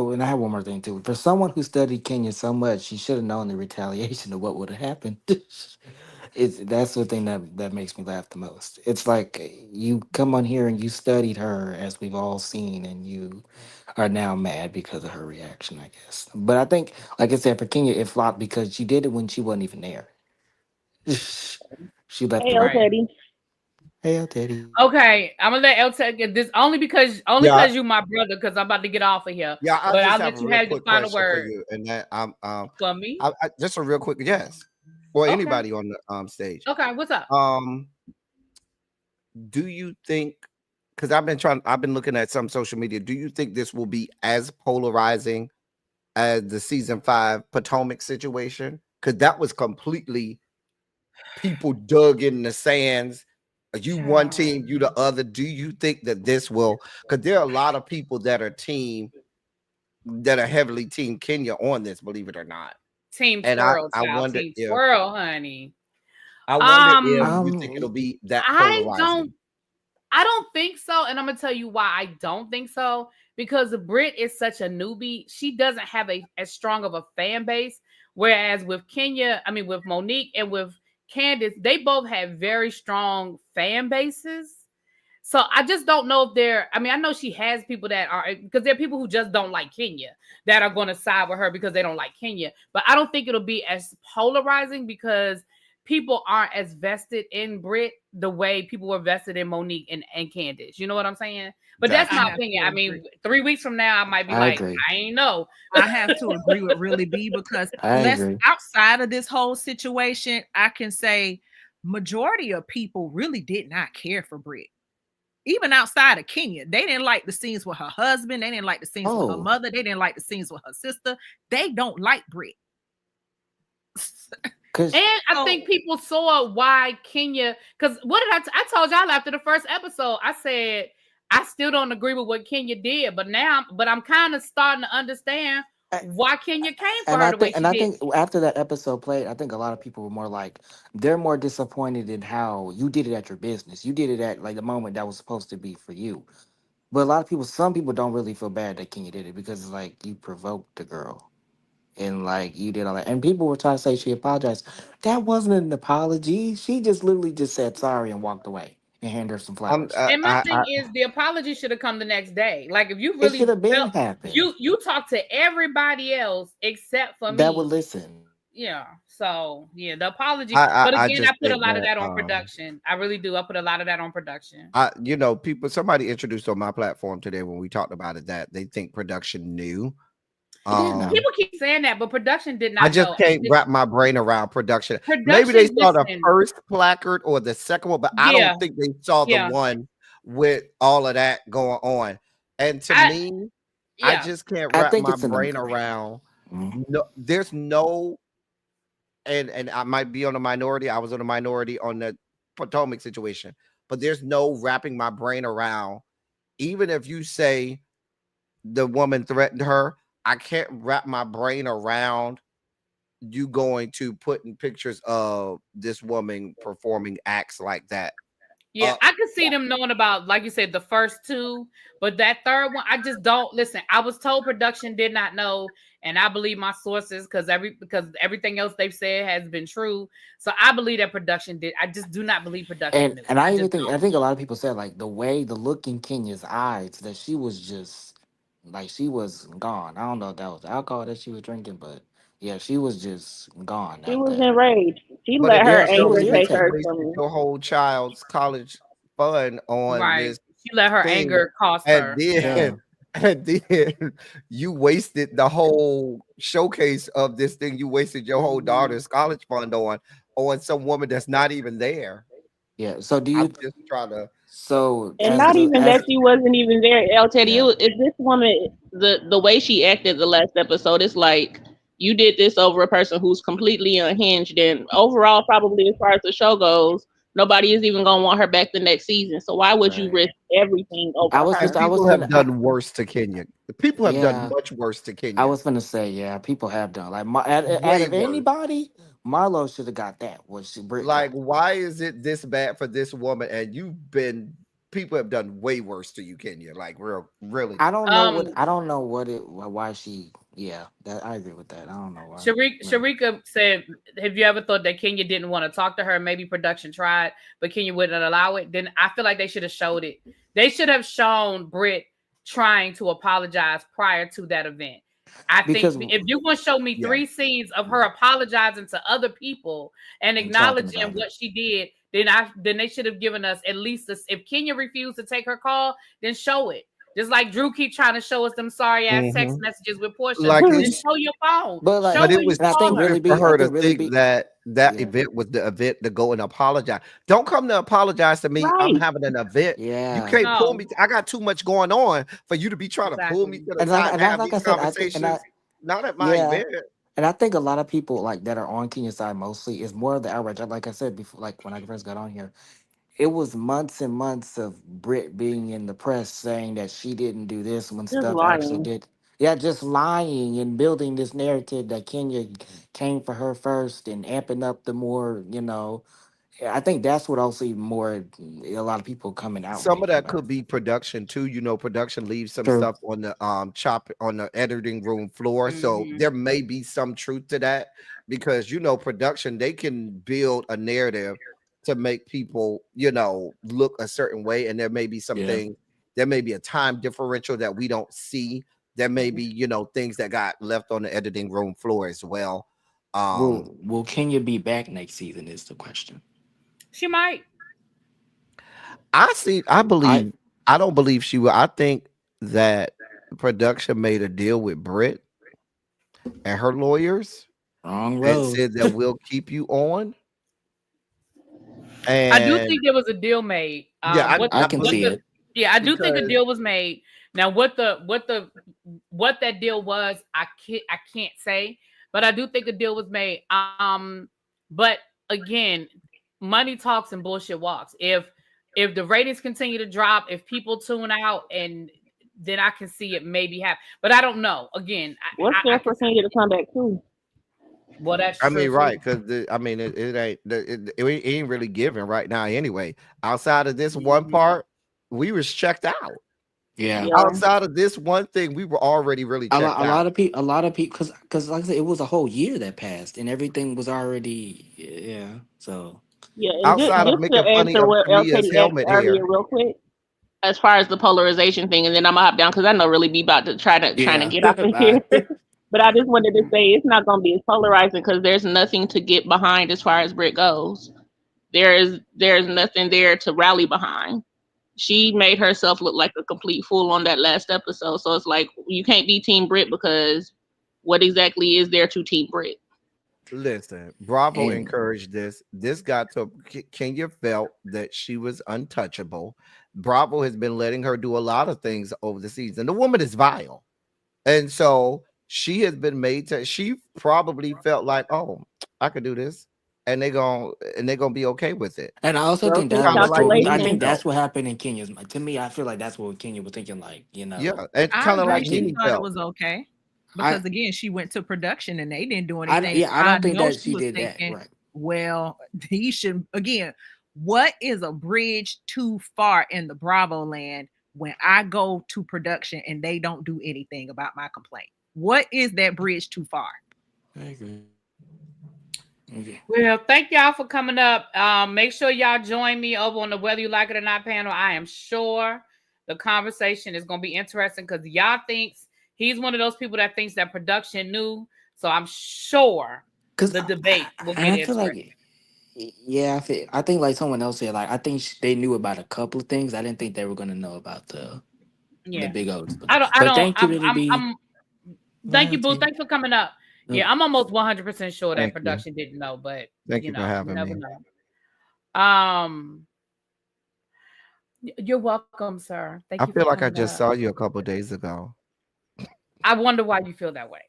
Oh, and I have one more thing too. For someone who studied Kenya so much, she should have known the retaliation of what would have happened. That's the thing that makes me laugh the most. It's like you come on here and you studied her, as we've all seen, and you are now mad because of her reaction, I guess. But I think, like I said, for Kenya, it flopped because she did it when she wasn't even there. She left Hey, the oh, Right. room. Teddy. Hey, Teddy. Okay, I'm gonna let El get this only Yeah, because you my brother, because I'm about to get off of here. yeah. I But just I'll have let a you real have your quick final question for word you, and that for me. just a real quick yes, or Okay. anybody on the stage. Okay, what's up? Um, do you think? Because I've been looking at some social media. Do you think this will be as polarizing as the season 5 Potomac situation? Because that was completely people dug in the sands. You one Child. team, you the other. Do you think that this will? Because there are a lot of people that are heavily team Kenya on this, believe it or not. Team And twirl, I child. wonder Team if twirl, honey. you think Um, it'll be that I don't polarizing. I don't think so, and I'm gonna tell you why I don't think so. Because Brit is such a newbie, she doesn't have a as strong of a fan base. Whereas with Kenya, I mean with Monique and with Candace, they both have very strong fan bases. So I just don't know if they're. I mean, I know she has people that are, because there are people who just don't like Kenya that are going to side with her because they don't like Kenya. But I don't think it'll be as polarizing because people aren't as vested in Brit the way people were vested in Monique and Candace. You know what I'm saying? But that's I my Gotcha. have opinion. to I agree. mean, 3 weeks from now, I might be I like, agree. I ain't know. I have to agree with Really B, because I let's agree. outside of this whole situation, I can say majority of people really did not care for Brit. Even outside of Kenya, they didn't like the scenes with her husband. They didn't like the scenes with her Oh, mother. They didn't like the scenes with her sister. They don't like Brit. cause And I So think people saw why Kenya, because what did I told y'all after the first episode, I said, I still don't agree with what Kenya did, but I'm kind of starting to understand why Kenya came for her the way she and I did. think after that episode played, I think a lot of people were more like they're more disappointed in how you did it at your business. You did it at like the moment that was supposed to be for you. But a lot of people, some people don't really feel bad that Kenya did it because it's like you provoked the girl and like you did all that. And people were trying to say she apologized. That wasn't an apology. She just literally just said sorry and walked away and handed her some I'm flowers. And my thing is, the apology should have come the next day. Like if you It should really have been felt, happened. you talk to everybody else except for That would me. listen. Yeah. So yeah, the apology. But I again, I just put a think lot of that that on production. I really do. I put a lot of that on production. people somebody introduced on my platform today when we talked about it that they think production knew. They did know. People keep saying that, but production did I not just know. can't wrap my brain around production. Maybe they Production, saw the listen, first placard or the second one, but I yeah, don't think they saw the yeah. one with all of that going on. And to I me, I yeah. just can't I wrap think my it's an brain agreement. around. Mhm. No, there's no, and I might be on the minority. I was on the minority on the Potomac situation, but there's no wrapping my brain around. Even if you say the woman threatened her, I can't wrap my brain around you going to put in pictures of this woman performing acts like that. Yeah, Uh, I could see them knowing about, like you said, the first two, but that third one, I just don't listen. I was told production did not know, and I believe my sources because everything else they've said has been true. So I believe that production did. I just do not believe production knew. And I I even just think I don't. think a lot of people said like the look in Kenya's eyes that she was just like she was gone. I don't know if that was the alcohol that she was drinking, but yeah, she was just gone She after was that. enraged. She But let it her Yeah, didn't she show anger was me that take you her irritated. wasted from. your whole child's college fund on Right. this She let her thing, anger cost and her. Yeah. Yeah. then and then you wasted the whole showcase of this thing. You wasted your whole daughter's college fund on some woman that's not even there. Yeah. So do I'm you just trying to. so And not even that as she wasn't even there. El Teddy, yeah. if this woman, the way she acted the last episode, it's like you did this over a person who's completely unhinged. And overall, probably as far as the show goes, nobody is even gonna want her back the next season. So why would you Right. risk everything over And I her? was people have finna done worse to Kenya. People have done yeah. much worse to I Kenya. was finna say, yeah, people have done like out Way of worse. anybody, Marlo should have got that. What she Britt Like, got. why is it this bad for this woman? And people have done way worse to you, Kenya. Like, really. I don't know what it why she yeah, that I agree with that. I don't know why. Really. Sharika said, "Have you ever thought that Kenya didn't want to talk to her? Maybe production tried, but Kenya wouldn't allow it." Then I feel like they should have showed it. They should have shown Britt trying to apologize prior to that event. I think Because if you're going to show me Yeah. 3 scenes of her apologizing to other people and and talking acknowledging about it. what she did, then they should have given us at least this. If Kenya refused to take her call, then show it. Just like Drew keep trying to show us them sorry ass text Mhm. messages with Portia, Like, then show your phone. But Show like but it where you was and I call think her. really stupid for be I her to think really think be that yeah. event was the event to go and apologize. Don't come to apologize to me. I'm Right. having an event. You Yeah. can't pull No, me. I got too much going on for you to be trying to pull me exactly. to the side and have Like I these said, I think conversations. Not at my yeah. event. And I think a lot of people like that are on Kenya's side mostly is more of the outrage. Like I said before, like when I first got on here, it was months and months of Brit being in the press saying that she didn't do this when Just stuff actually lying. did. Yeah, just lying and building this narrative that Kenya came for her first and amping up the more, I think that's what also even more a lot of people coming Some of outraged that about. could be production too. Production leaves some True. stuff on the chop on the editing room floor. So Mm-hmm. there may be some truth to that because production, they can build a narrative to make people, look a certain way. And Yeah. there may be a time differential that we don't see. There may be, things that got left on the editing room floor as well. Will Kenya be back next season is the question. She might. I I believe, I don't believe she will. I think that production made a deal with Britt and her lawyers wrong and road. said that we'll keep you on. I do And think there was a deal made. yeah, I I can What see believe the it. yeah, I do think a because deal was made. Now, what that deal was, I can't say, but I do think a deal was made. But again, money talks and bullshit walks. If the ratings continue to drop, if people tune out, and then I can see it maybe happen. But I don't know. Again, What's I there can for Kenya to come back to? well, that's I true mean, too. right? Because I mean, it ain't it ain't really giving right now anyway. Outside of this one Mhm. part, we was checked out. Yeah. Yeah. Outside of this one thing, we were already really checked A out. lot of people, because like I said, it was a whole year that passed, and everything was already yeah. So Yeah, and Outside of just to making funny answer of what El Tamia's Teddy asked helmet earlier, hair. real quick, as far as the polarization thing, and then I'm gonna hop down because I know really be about to trying to yeah. get off of here. Bye. But I just wanted to say it's not gonna be as polarizing because there's nothing to get behind as far as Brit goes. There's nothing there to rally behind. She made herself look like a complete fool on that last episode. So it's like you can't be Team Brit because what exactly is there to Team Brit? Listen, Bravo And encouraged this. This got to Kenya felt that she was untouchable. Bravo has been letting her do a lot of things over the season. The woman is vile. And so she has been made to she probably felt like, oh, I could do this. And they're gonna be okay with it. I also think Gross that Kind of was like too. I Nene think calculation. felt. that's what happened in Kenya's. To me, I feel like that's what Kenya was thinking. Like Yeah, it's I kind of agree. like She Nene thought it felt. was okay I because again, she went to production and they didn't do anything. So I I don't think know that she she was did that thinking, right. well, he should again. What is a bridge too far in the Bravo land when I go to production and they don't do anything about my complaint? What is that bridge too far? I agree. Okay. Well, thank y'all for coming up. Make sure y'all join me over on the Whether You Like It or Not panel. I am sure the conversation is going to be interesting because y'all thinks he's one of those people that thinks that production knew. So I'm sure Because the debate will and get I feel like interesting. Yeah, I think like someone else said, like I think they knew about a couple of things. I didn't think they were gonna know about the Yeah. big old stuff. I But don't. thank you, really be Thank you, Boo. loyalty. Thanks for coming up. Yeah, I'm almost 100% sure that Thank you. production didn't know, but Thank you you for know, you having never me. know. You're welcome, sir. Thank I you for feel like I coming just up. saw you a couple days ago. I wonder why you feel that way.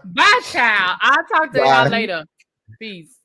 Bye, child. I'll talk to y'all Bye. later. Peace.